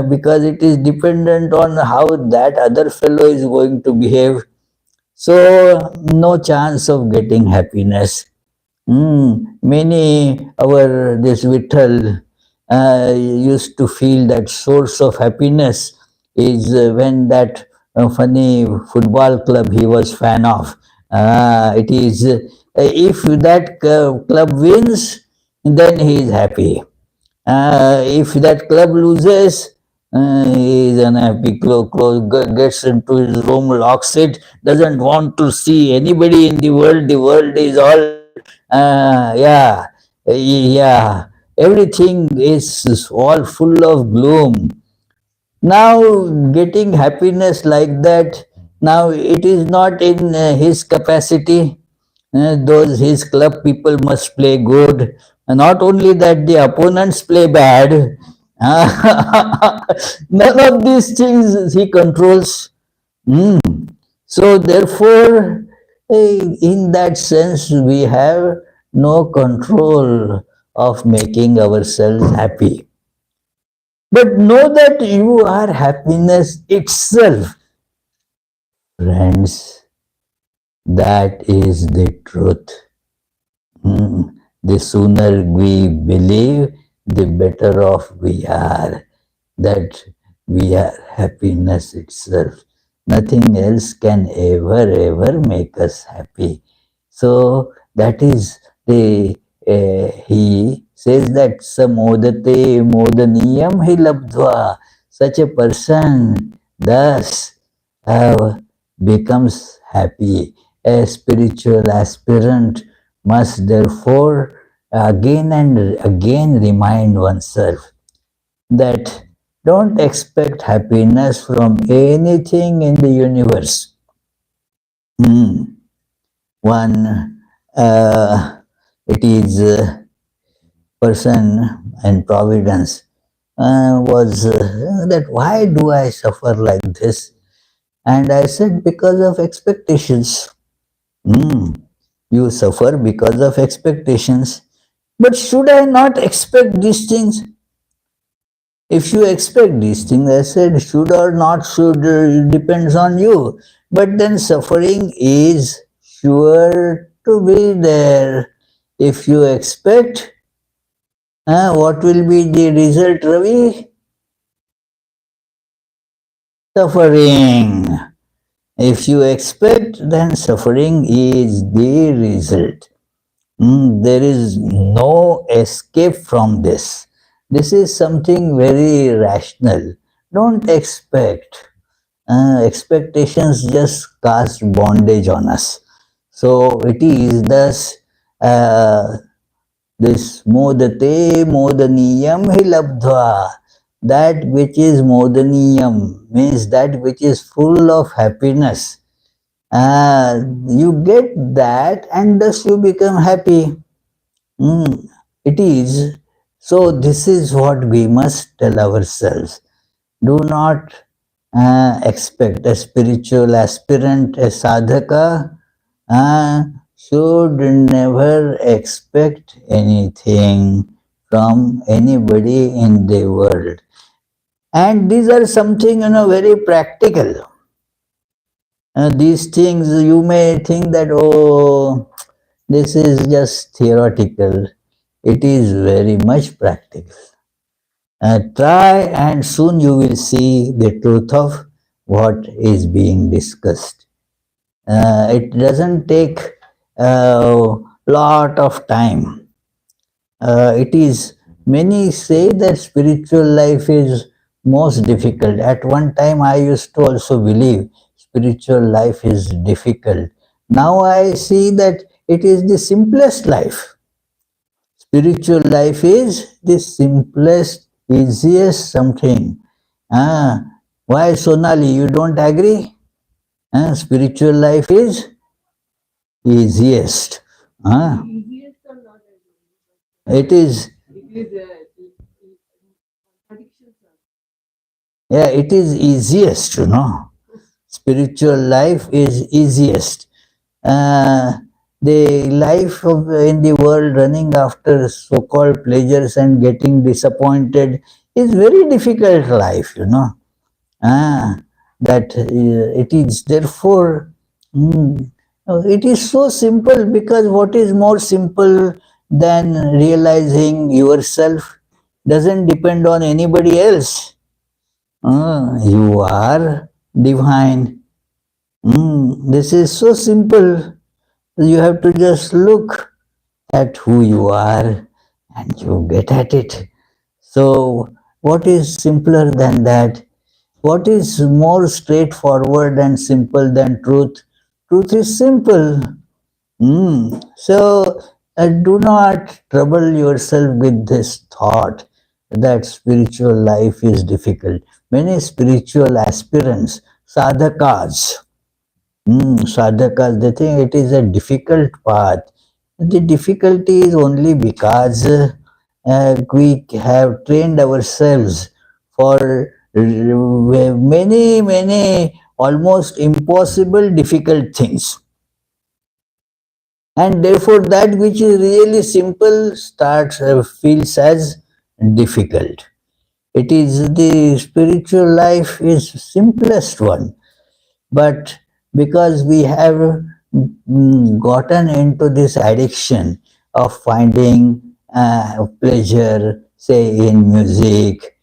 because it is dependent on how that other fellow is going to behave. So, no chance of getting happiness. Many our this Vittal used to feel that source of happiness is when that funny football club he was fan of. It is if that club wins, then he is happy. If that club loses, he is unhappy. Gets into his room, locks it, doesn't want to see anybody in the world. The world is all, yeah, yeah. Everything is all full of gloom. Now, getting happiness like that, now it is not in his capacity. Those his club people must play good. And not only that, the opponents play bad. None of these things he controls. Mm. So, therefore, in that sense, we have no control of making ourselves happy. But know that you are happiness itself. Friends, that is the truth. The sooner we believe, the better off we are. That we are happiness itself. Nothing else can ever make us happy. So that is the he says that samodate modaniyam hi labdva. Such a person thus becomes happy. A spiritual aspirant must therefore again and again remind oneself that don't expect happiness from anything in the universe. One, it is person and providence was that why do I suffer like this? And I said, because of expectations. You suffer because of expectations. But should I not expect these things? If you expect these things, I said, should or not should depends on you. But then suffering is sure to be there. If you expect, what will be the result, Ravi? Suffering. If you expect, then suffering is the result. There is no escape from this. This is something very rational. Don't expect. Expectations just cast bondage on us. So it is thus this modate modaniyam hi labdhva. that which is modaniyam, means that which is full of happiness. You get that and thus you become happy. It is. So this is what we must tell ourselves. Do not expect a spiritual aspirant, a sadhaka, should never expect anything from anybody in the world. And these are something, very practical. These things you may think that, oh, this is just theoretical. It is very much practical. Try and soon you will see the truth of what is being discussed. It doesn't take a lot of time. It is, many say that spiritual life is most difficult. At one time I used to also believe spiritual life is difficult. Now I see that it is the simplest life. Spiritual life is the simplest, easiest something. Ah, why Sonali, you don't agree? Spiritual life is easiest. Ah, it is, yeah, it is easiest, Spiritual life is easiest. Uh, the life of in the world running after so-called pleasures and getting disappointed is very difficult life. Ah, that it is therefore, it is so simple, because what is more simple than realizing yourself? Doesn't depend on anybody else. You are divine. This is so simple. You have to just look at who you are and you get at it. So, what is simpler than that? What is more straightforward and simple than truth? Truth is simple. So, do not trouble yourself with this thought that spiritual life is difficult. Many spiritual aspirants, sadhakas, sadhakas, they think it is a difficult path. The difficulty is only because we have trained ourselves for many, many almost impossible difficult things. And therefore that which is really simple starts feels as difficult. It is the spiritual life is simplest one, but because we have gotten into this addiction of finding pleasure, say in music,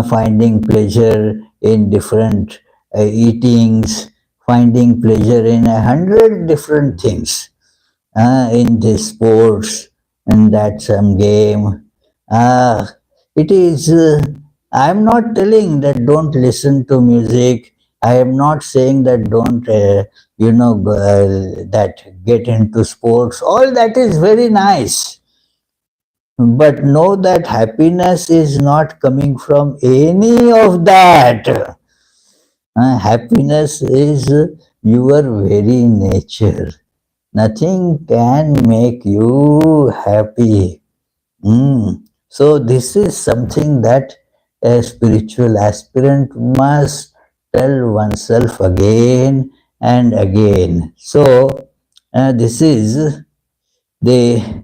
finding pleasure in different eatings, finding pleasure in 100 different things, in this sports and that some game. It is, I'm not telling that don't listen to music. I am not saying that don't, that get into sports. All that is very nice. But know that happiness is not coming from any of that. Happiness is your very nature. Nothing can make you happy. So this is something that a spiritual aspirant must tell oneself again and again. So this is the,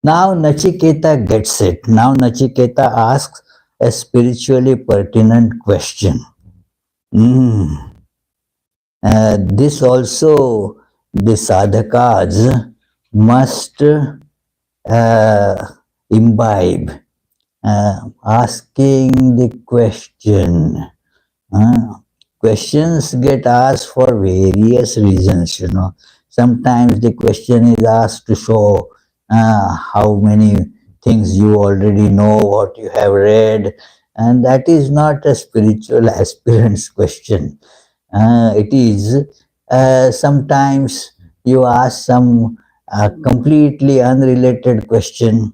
now Nachiketa gets it. Now Nachiketa asks a spiritually pertinent question. This also the sadhakas must imbibe, asking the question. Questions get asked for various reasons. Sometimes the question is asked to show how many things you already know, what you have read, and that is not a spiritual aspirant's question. It is sometimes you ask some completely unrelated question.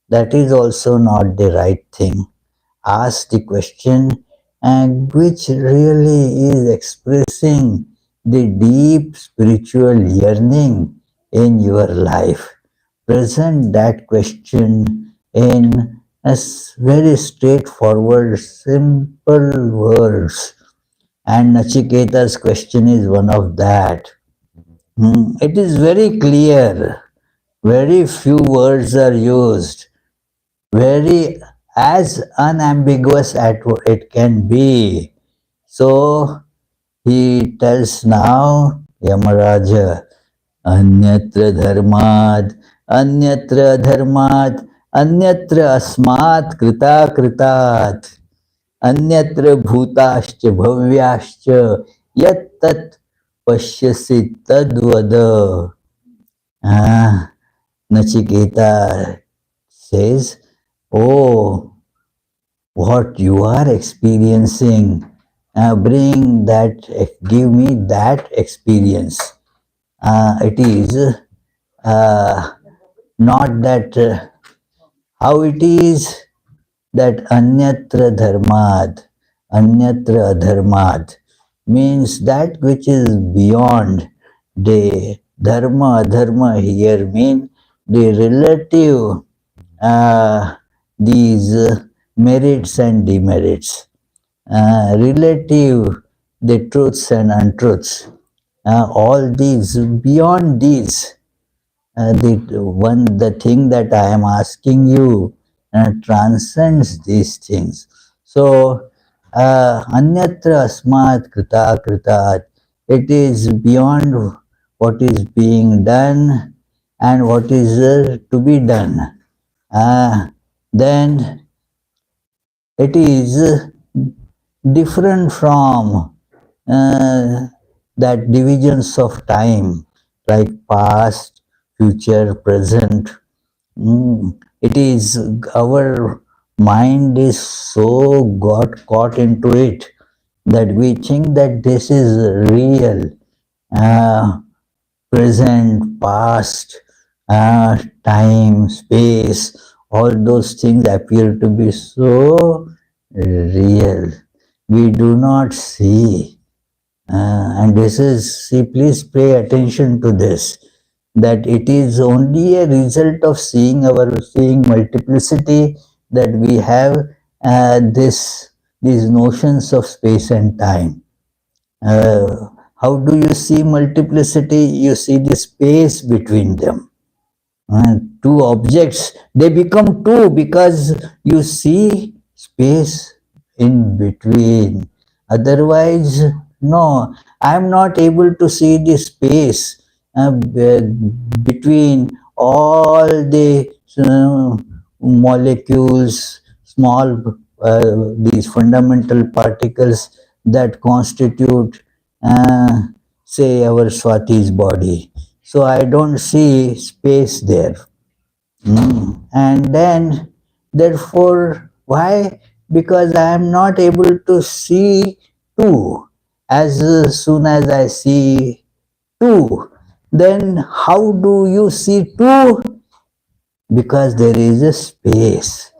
That is also not the right thing. ask the question and which really is expressing the deep spiritual yearning in your life. Present that question in very straightforward, simple words. And Nachiketa's question is one of that. It is very clear. Very few words are used. Very as unambiguous as it can be. So he tells now Yamaraja, Anyatra dharmad, Anyatra dharmad, Anyatra asmat krita kritat, Anyatra bhutascha bhavyascha, yat tat pashyasi tadvada. Nachiketa says, oh, what you are experiencing, give me that experience. It is not that how it is that anyatra adharmad means that which is beyond the dharma here mean the relative these merits and demerits, relative the truths and untruths, all these beyond these, the thing that I am asking you transcends these things. So anyatra asmat krita kritat, it is beyond what is being done and what is to be done. Then it is different from that divisions of time like past, future, present. It is our mind is so got caught into it that we think that this is real. Present, past, time, space, all those things appear to be so real. We do not see. And this is, see, please pay attention to this, that it is only a result of seeing multiplicity that we have these notions of space and time. How do you see multiplicity? You see the space between them. Two objects, they become two because you see space in between. Otherwise, no, I am not able to see the space between all the molecules, small, these fundamental particles that constitute, say, our Swati's body. So I don't see space there. And then, therefore, why? Because I am not able to see two. As soon as I see two, then how do you see two? Because there is a space.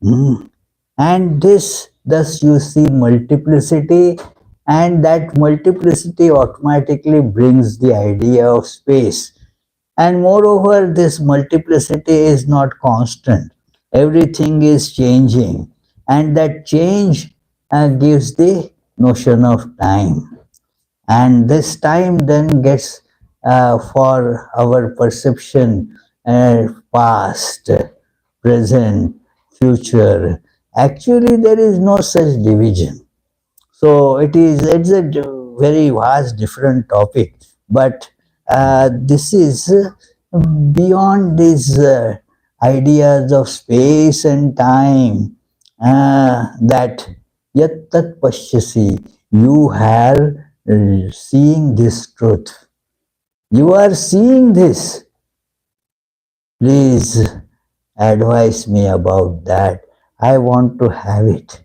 And thus you see multiplicity, and that multiplicity automatically brings the idea of space. And moreover, this multiplicity is not constant. Everything is changing, and that change gives the notion of time. And this time then gets for our perception past, present, future. Actually, there is no such division. So it's a very vast different topic, but this is beyond these ideas of space and time, that yat tat pashyasi, you are seeing this truth. You are seeing this. Please advise me about that. I want to have it.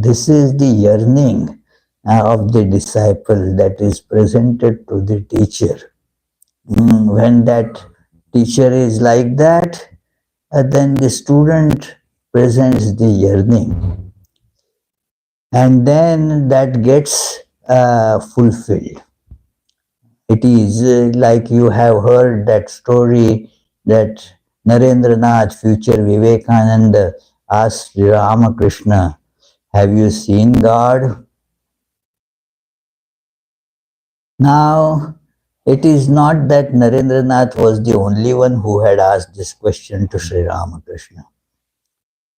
This is the yearning of the disciple that is presented to the teacher. When that teacher is like that, then the student presents the yearning, and then that gets fulfilled. It is like you have heard that story that Narendranath, future Vivekananda, asked Ramakrishna, have you seen God? Now, it is not that Narendranath was the only one who had asked this question to Sri Ramakrishna.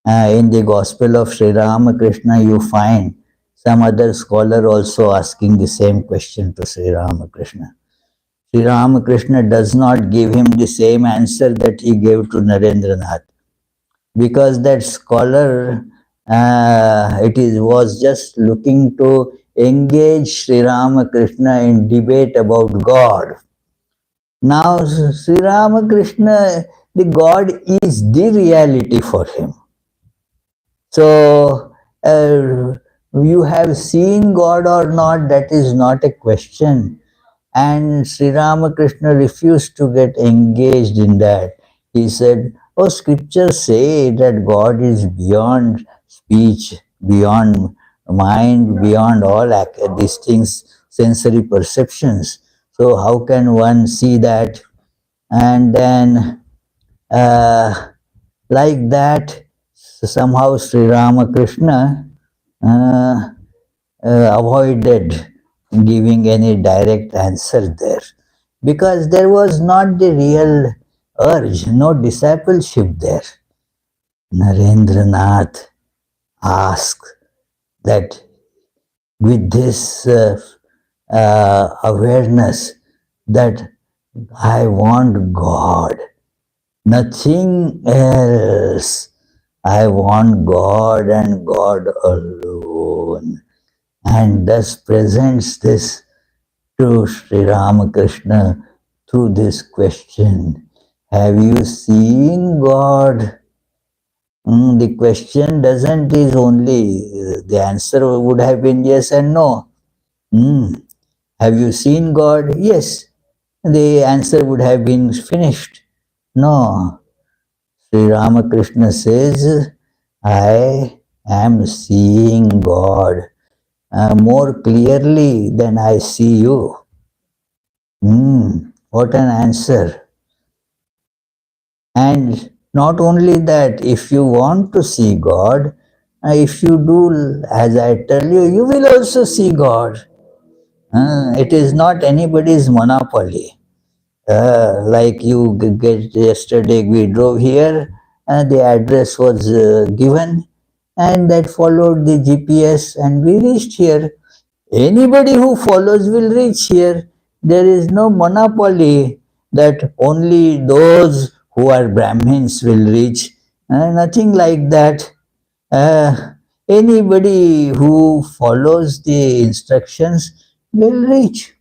In the Gospel of Sri Ramakrishna, you find some other scholar also asking the same question to Sri Ramakrishna. Sri Ramakrishna does not give him the same answer that he gave to Narendranath, because that scholar was just looking to engage Sri Ramakrishna in debate about God. Now Sri Ramakrishna, the God is the reality for him. So you have seen God or not, that is not a question. And Sri Ramakrishna refused to get engaged in that. He said, oh, scriptures say that God is beyond speech, beyond mind, beyond all these things, sensory perceptions. So how can one see that? And then like that, somehow Sri Ramakrishna avoided giving any direct answer there, because there was not the real urge, no discipleship there. Narendranath asked that with this awareness that I want God, nothing else. I want God and God alone. And thus presents this to Sri Ramakrishna through this question. Have you seen God? The question doesn't is only, the answer would have been yes and no. Have you seen God? Yes. The answer would have been finished. No. Sri Ramakrishna says, I am seeing God more clearly than I see you. What an answer. And not only that, if you want to see God, if you do as I tell you, you will also see God. It is not anybody's monopoly. Like you get yesterday, we drove here, and the address was given, and that followed the GPS, and we reached here. Anybody who follows will reach here. There is no monopoly that only those who are Brahmins will reach. Nothing like that. Anybody who follows the instructions will reach.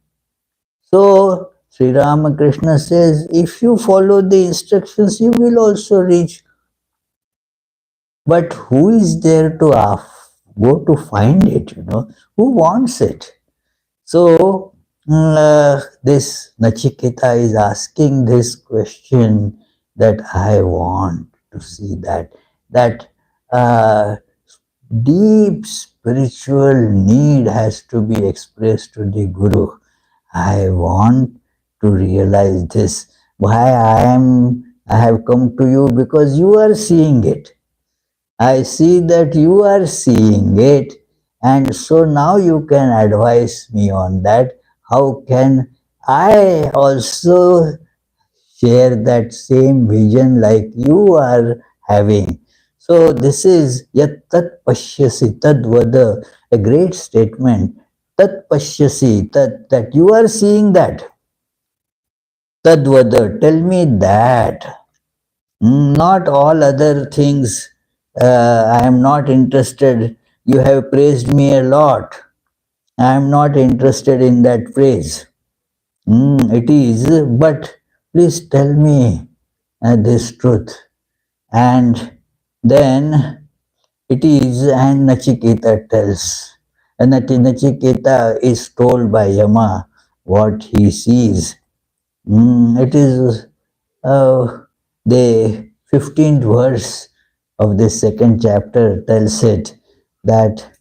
So Sri Ramakrishna says, if you follow the instructions, you will also reach. But who is there to go to find it, Who wants it? So this Nachiketa is asking this question that I want to see that deep spiritual need has to be expressed to the Guru. I want to realize this. Why I have come to you, because you are seeing it. I see that you are seeing it, and so now you can advise me on that. How can I also share that same vision like you are having? So this is yat tat pashyasi tad vada, a great statement. Tat pashyasi, that you are seeing that. Tad vada, tell me that. Not all other things. I am not interested. You have praised me a lot. I am not interested in that praise. It is, but please tell me this truth. And then it is, and Nachiketa tells. And Nachiketa is told by Yama what he sees. It is the 15th verse of this second chapter tells it that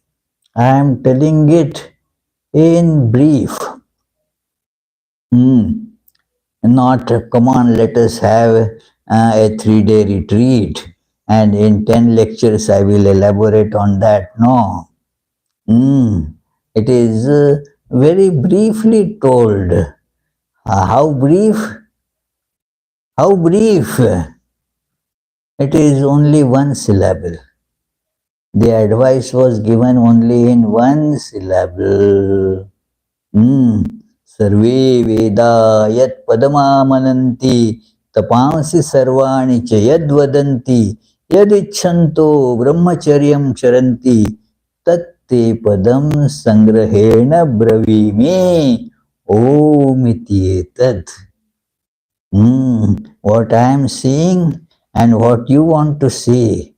I am telling it in brief. Not, come on, let us have a 3-day retreat and in 10 lectures I will elaborate on that. No. It is very briefly told. How brief? How brief? It is only one syllable. The advice was given only in one syllable. Sarve Veda Yat Padamamananti Tapansi Sarvani Cha Yad Vadanti Yad Icchanto Brahmacharyam Charanti Tatte Padam Sangrahena Bravime Om Iti Etat. What I am seeing and what you want to see,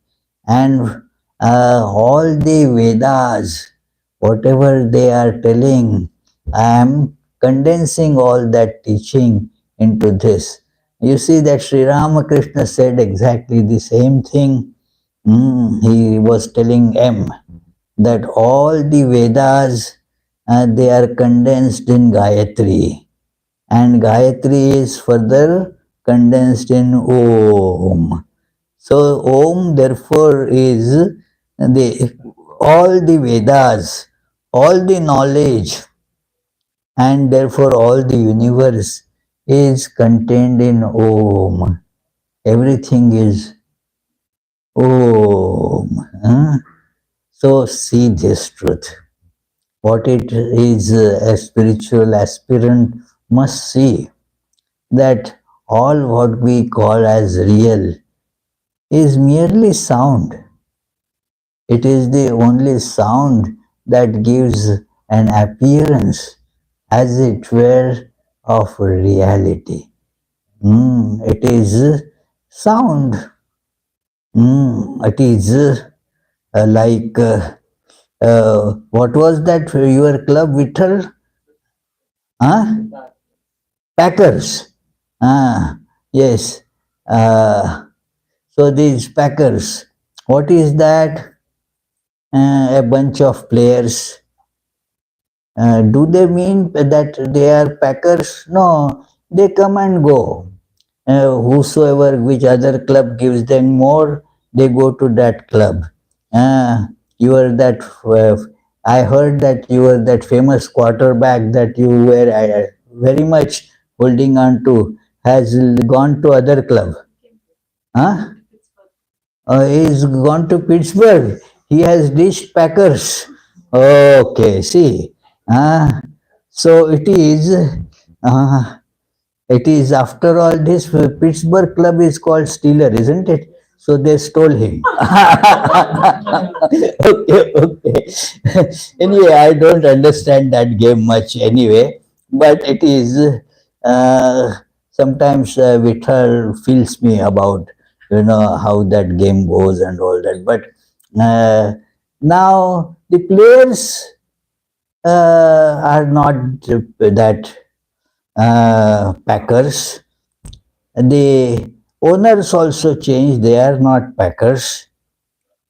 and all the Vedas, whatever they are telling, I am condensing all that teaching into this. You see that Sri Ramakrishna said exactly the same thing. He was telling M that all the Vedas, they are condensed in Gayatri, and Gayatri is further condensed in Om. So Om therefore is the all the Vedas, all the knowledge, and therefore all the universe is contained in Om. Everything is Om. So see this truth. What it is a spiritual aspirant must see, that all what we call as real is merely sound. It is the only sound that gives an appearance, as it were, of reality. It is sound. It is like, what was that your club, Vittal? Huh? Packers. Yes. So these Packers, what is that? A bunch of players. Do they mean that they are Packers? No, they come and go. Whosoever, which other club gives them more, they go to that club. You are that, I heard that you were that famous quarterback that you were very much holding on to, has gone to other club. Huh? He's gone to Pittsburgh. He has reached Packers. Okay, see. So it is after all this Pittsburgh club is called Steeler, isn't it? So they stole him. Okay. Anyway, I don't understand that game much anyway, but it is sometimes Vittal feels me about, how that game goes and all that. But now the players are not that Packers. The owners also changed. They are not Packers.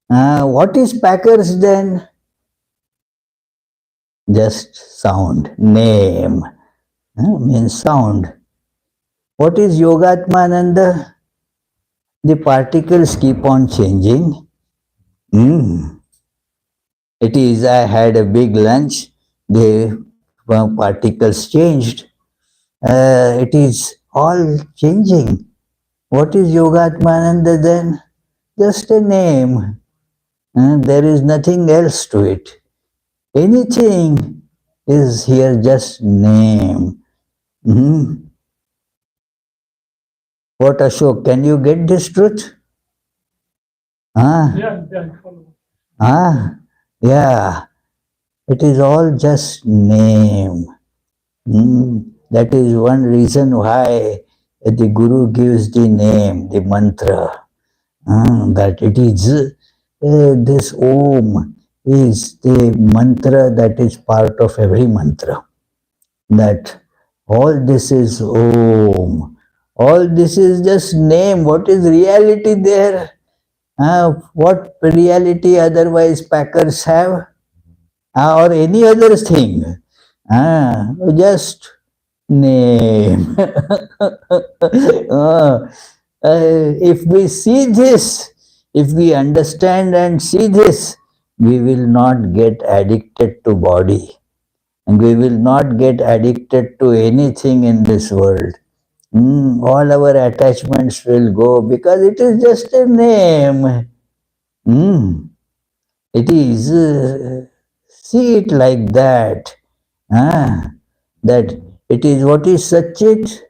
What is Packers then? Just sound, name, means sound. What is Yogatmananda? The particles keep on changing. It is, I had a big lunch, the particles changed. It is all changing. What is Yogatmananda then? Just a name. There is nothing else to it. Anything is here just name. What, Ashok, can you get this truth? Yeah. It is all just name. That is one reason why the Guru gives the name, the mantra. That it is this Om is the mantra that is part of every mantra. That all this is Om. All this is just name. What is reality there? What reality otherwise Packers have? Or any other thing? Just name. If we see this, if we understand and see this, we will not get addicted to body, and we will not get addicted to anything in this world. All our attachments will go because it is just a name. It is, see it like that. That it is what is Satchit?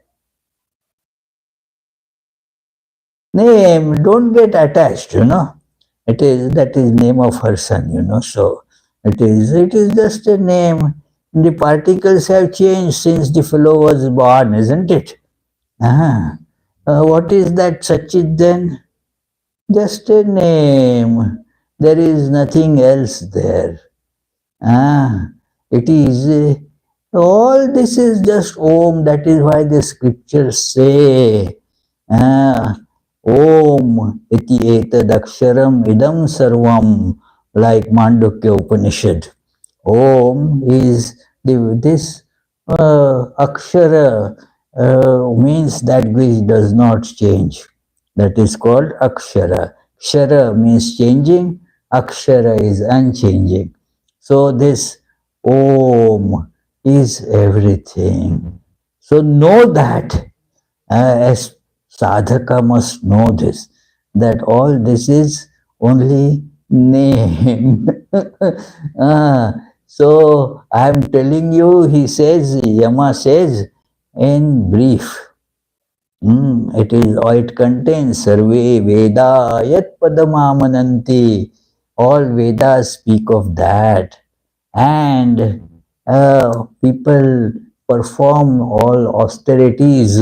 Name, don't get attached, It is, that is name of her son, So it is just a name. The particles have changed since the fellow was born, isn't it? What is that Satchit then? Just a name. There is nothing else there. It is, all this is just Om. That is why the scriptures say, Om iti etadaksharam idam sarvam, like Mandukya Upanishad. Om is this akshara means that which does not change. That is called akshara. Kshara means changing, akshara is unchanging. So this Om is everything. So know that, as sadhaka must know this, that all this is only name. So I am telling you, he says, Yama says, in brief, it contains Sarve Veda Yat Padamamananti. All Vedas speak of that. And people perform all austerities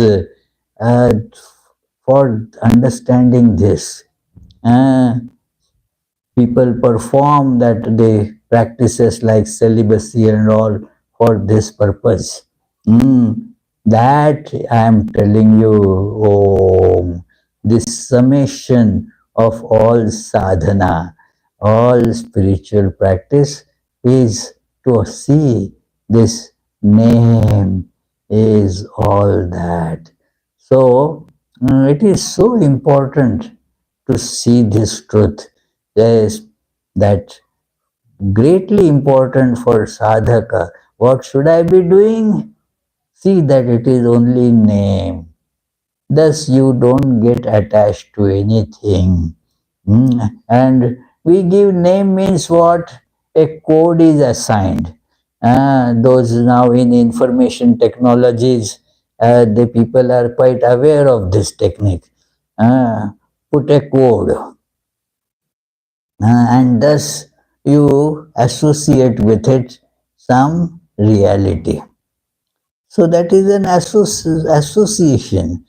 for understanding this. People perform that they practices like celibacy and all for this purpose. That I am telling you, this summation of all sadhana, all spiritual practice is to see this name is all that. So it is so important to see this truth. Yes, that greatly important for sadhaka. What should I be doing? See that it is only name. Thus you don't get attached to anything. And we give name means what? A code is assigned. Those now in information technologies, the people are quite aware of this technique. Put a code. And thus you associate with it some reality. So that is an association.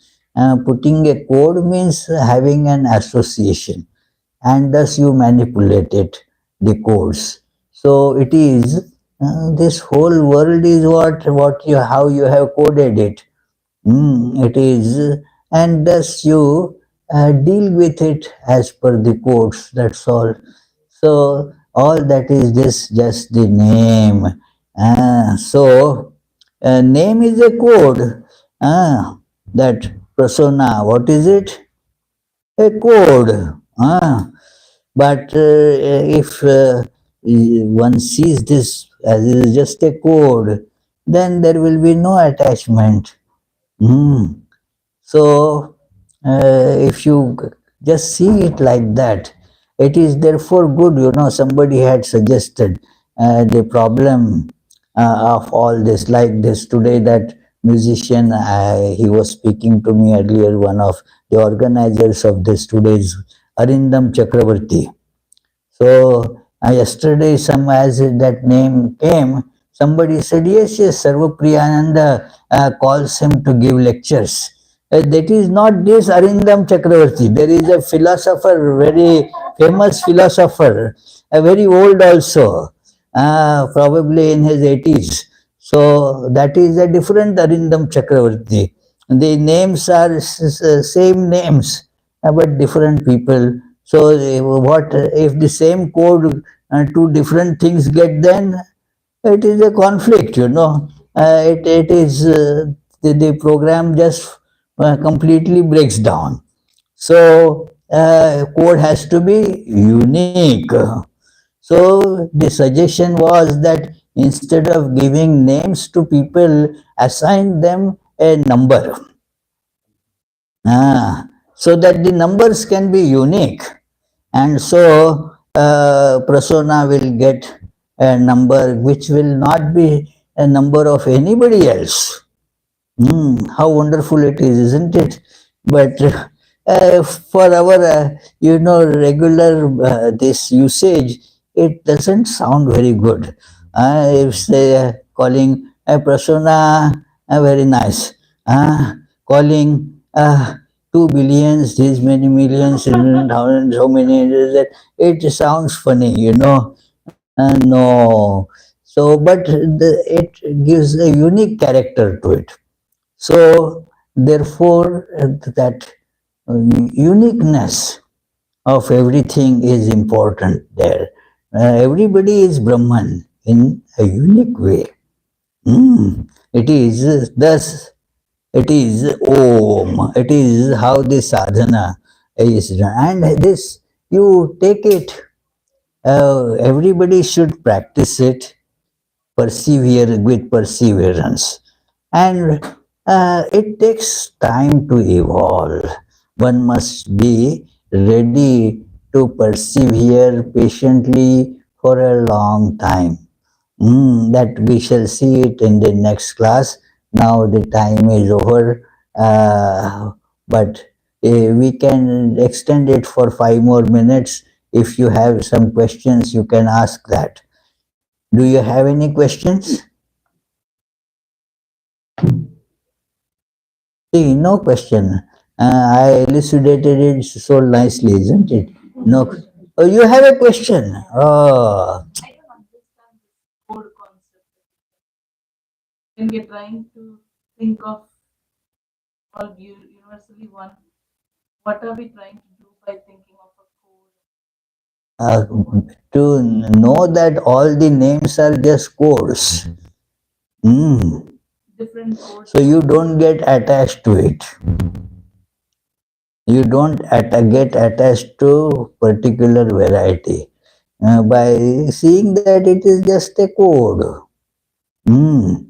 Putting a code means having an association, and thus you manipulate it, the codes. So it is, this whole world is how you have coded it. It is, and thus you deal with it as per the codes. That's all. So all that is just the name. So name is a code. That persona, what is it? A code. But if one sees this as it is just a code, then there will be no attachment. So if you just see it like that, it is therefore good. Somebody had suggested the problem of all this, like this today, that musician, he was speaking to me earlier, one of the organizers of this today's Arindam Chakravarti. So yesterday, as that name came, somebody said, yes, Sarvapriyananda calls him to give lectures. That is not this Arindam Chakravarti. There is a philosopher, very famous philosopher, very old also, probably in his 80s. So that is a different Arindam Chakravarti. The names are same names, but different people So what if the same code, two different things get, then it is a conflict, you know. It is the program just completely breaks down. So code has to be unique. So the suggestion was that instead of giving names to people, assign them a number, so that the numbers can be unique. And so persona will get a number which will not be a number of anybody else. How wonderful it is, isn't it? But for our, regular this usage, it doesn't sound very good. If say calling a persona, very nice. Calling 2 billions, these many millions, thousands, so many, that it sounds funny, you know. No. So, but it gives a unique character to it. So, therefore, that uniqueness of everything is important there. Everybody is Brahman in a unique way. It is thus, it is Om, it is how the sadhana is done. And this, you take it, everybody should practice it, persevere with perseverance. And it takes time to evolve. One must be ready to persevere patiently for a long time. That we shall see it in the next class. Now the time is over, but we can extend it for 5 more minutes. If you have some questions, you can ask that. Do you have any questions? See, no question. I elucidated it so nicely, isn't it? No. Oh, you have a question. Oh, Core concept. When we're trying to think of all universally one, what are we trying to do by thinking of a code? uh, to know that all the names are just codes. Mm. Different codes. So you don't get attached to it. You don't get attached to particular variety by seeing that it is just a code. Mm.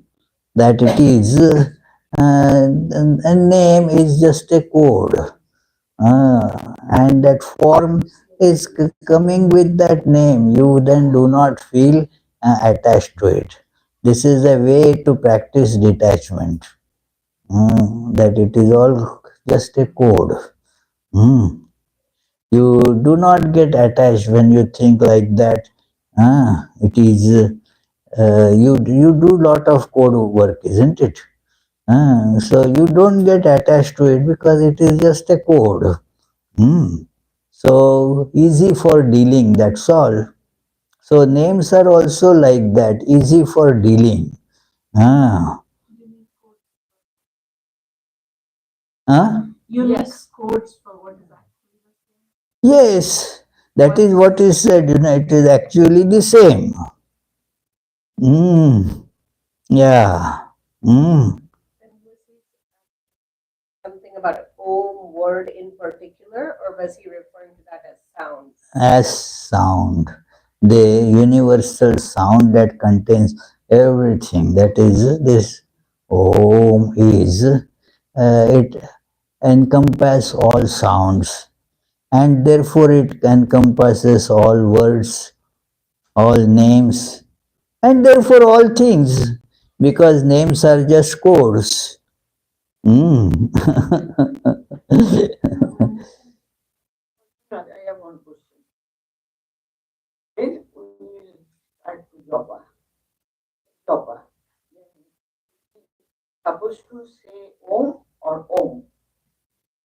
That it is a name is just a code, and that form is coming with that name. You then do not feel attached to it. This is a way to practice detachment, that it is all just a code. Mm. You do not get attached when you think like that. It is you do lot of code work, isn't it? So you don't get attached to it because it is just a code. Hmm. So easy for dealing, that's all. So names are also like that, easy for dealing. Ah. Huh? Unique codes for what is actually the same. Yes, that is what is said, it is actually the same. Mm. Yeah. Mm. Something about Om word in particular, or was he referring to that as sounds? As sound, the universal sound that contains everything. That is this Om is, it encompasses all sounds, and therefore it encompasses all words, all names, and therefore all things, because names are just codes. Mm. I have one question. When we start to yoga, supposed to say Om or Om?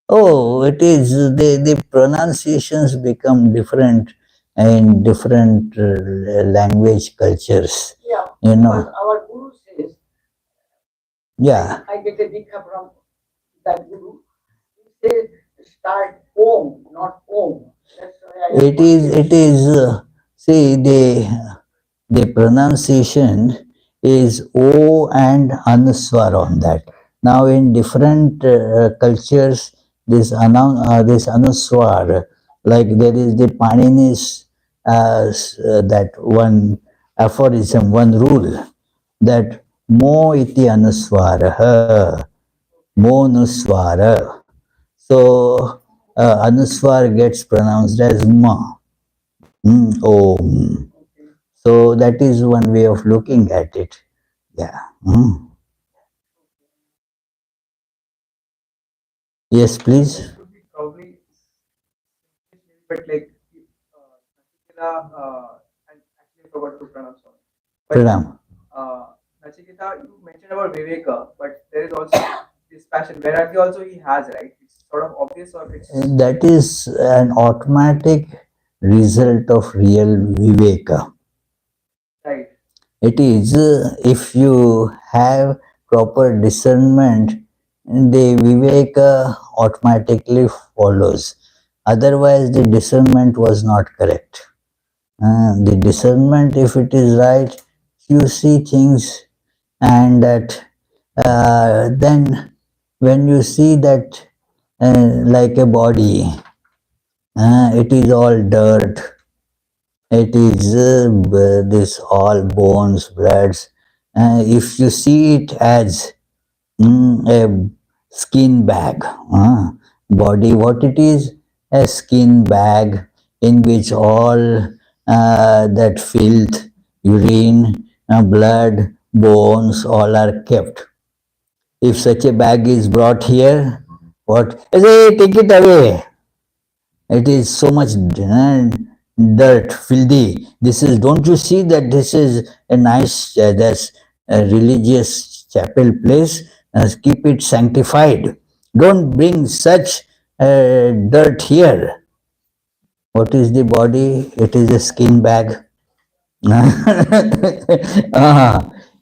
Oh, it is the pronunciations become different in different language cultures. Yeah, You know, because our guru says, yeah. I get a dikha from that guru. He says start Om, not Om. See, the pronunciation is O and Anuswar on that. Now, in different cultures, this Anuswar, like there is the Panini's, that one aphorism, one rule, that Mo iti Anuswara, Mo Nuswara. So, Anuswar gets pronounced as Ma. Om. So that is one way of looking at it. Yeah. Yes, please. Could be probably, but like Nachiketa, and actually I forgot to pronounce it. But Pranam. Nachiketa, you mentioned about Viveka, but there is also this passion. Vairagya also he has, right? It's sort of obvious, or it's That is an automatic result of real viveka. right. It is if you have proper discernment, the viveka automatically follows. Otherwise, the discernment was not correct. The discernment, if it is right, you see things, and that then when you see that like a body, it is all dirt, it is this all bones, bloods. If you see it as a skin bag, body, what it is, a skin bag in which all that filth, urine, blood, bones, all are kept. If such a bag is brought here, what? Hey, take it away. It is so much dirt, filthy. This is, don't you see that this is a nice, that's a religious chapel place? Keep it sanctified. Don't bring such dirt here. What is the body? It is a skin bag.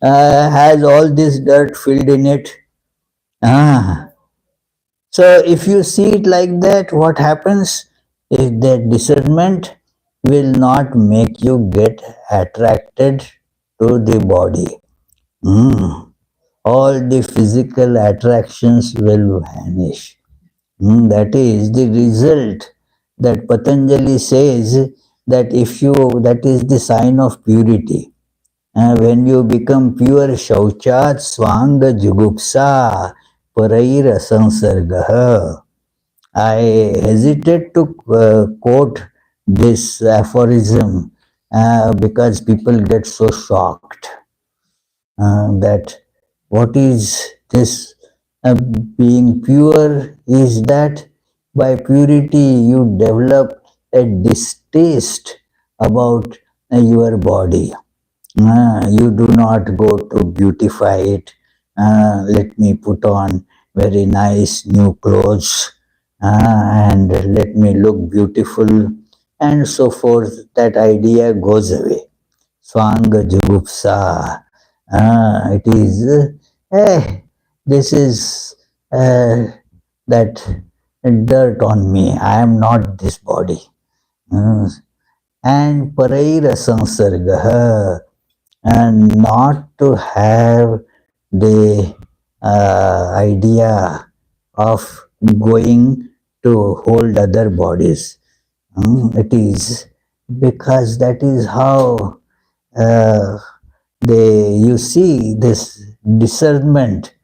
Has all this dirt filled in it. Ah. So if you see it like that, what happens is that discernment will not make you get attracted to the body. All the physical attractions will vanish. That is the result that Patanjali says, that if you, that is the sign of purity. When you become pure, shauchat swanga jugupsa paraira sansargaha. I hesitate to quote this aphorism because people get so shocked that what is this being pure is that by purity you develop a distaste about your body. You do not go to beautify it. Let me put on very nice new clothes and let me look beautiful and so forth. That idea goes away. Swanga Jugupsa. It is, this is that dirt on me. I am not this body. Uh, and Paraira Sansargaha, and not to have the idea of going to hold other bodies. It is because that is how you see this discernment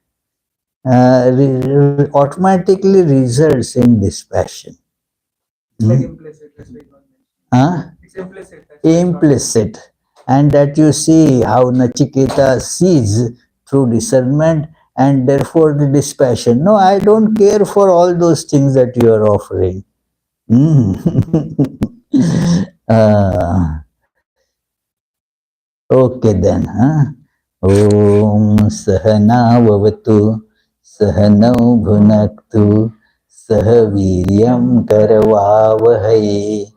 automatically results in dispassion. It's like implicit. That's why you mentioned. Huh? It's implicit. That's why it's not- Implicit, and that you see how Nachiketa sees through discernment, and therefore the dispassion. No, I don't care for all those things that you are offering. uh, okay then. Om Sahana Vavatu Sahanau Bhunaktu Sahaviryam Karavavahai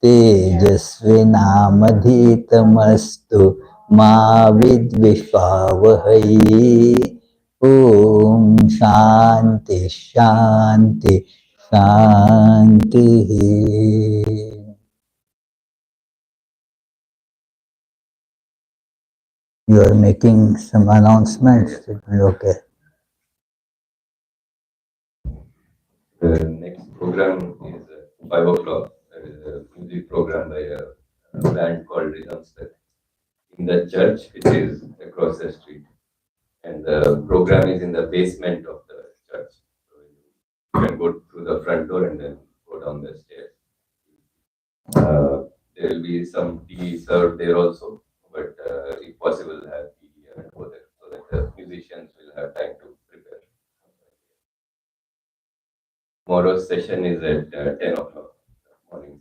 तेजस्विनामधीतमस्तु मा विद्विषावहै ॐ शान्ति शान्ति Shanti. You are making some announcements. Okay. The next program is 5 o'clock. There is a music program by a band called Rhythm in the church, which is across the street. And the program is in the basement of the church. So you can go through the front door and then go down the stairs. There will be some tea served there also, but if possible, have tea and go there so that the musicians will have time to prepare. Tomorrow's session is at 10 o'clock, morning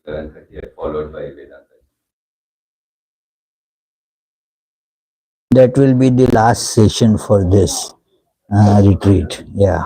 session, 11:30, followed by Vedanta. That will be the last session for this retreat. Yeah.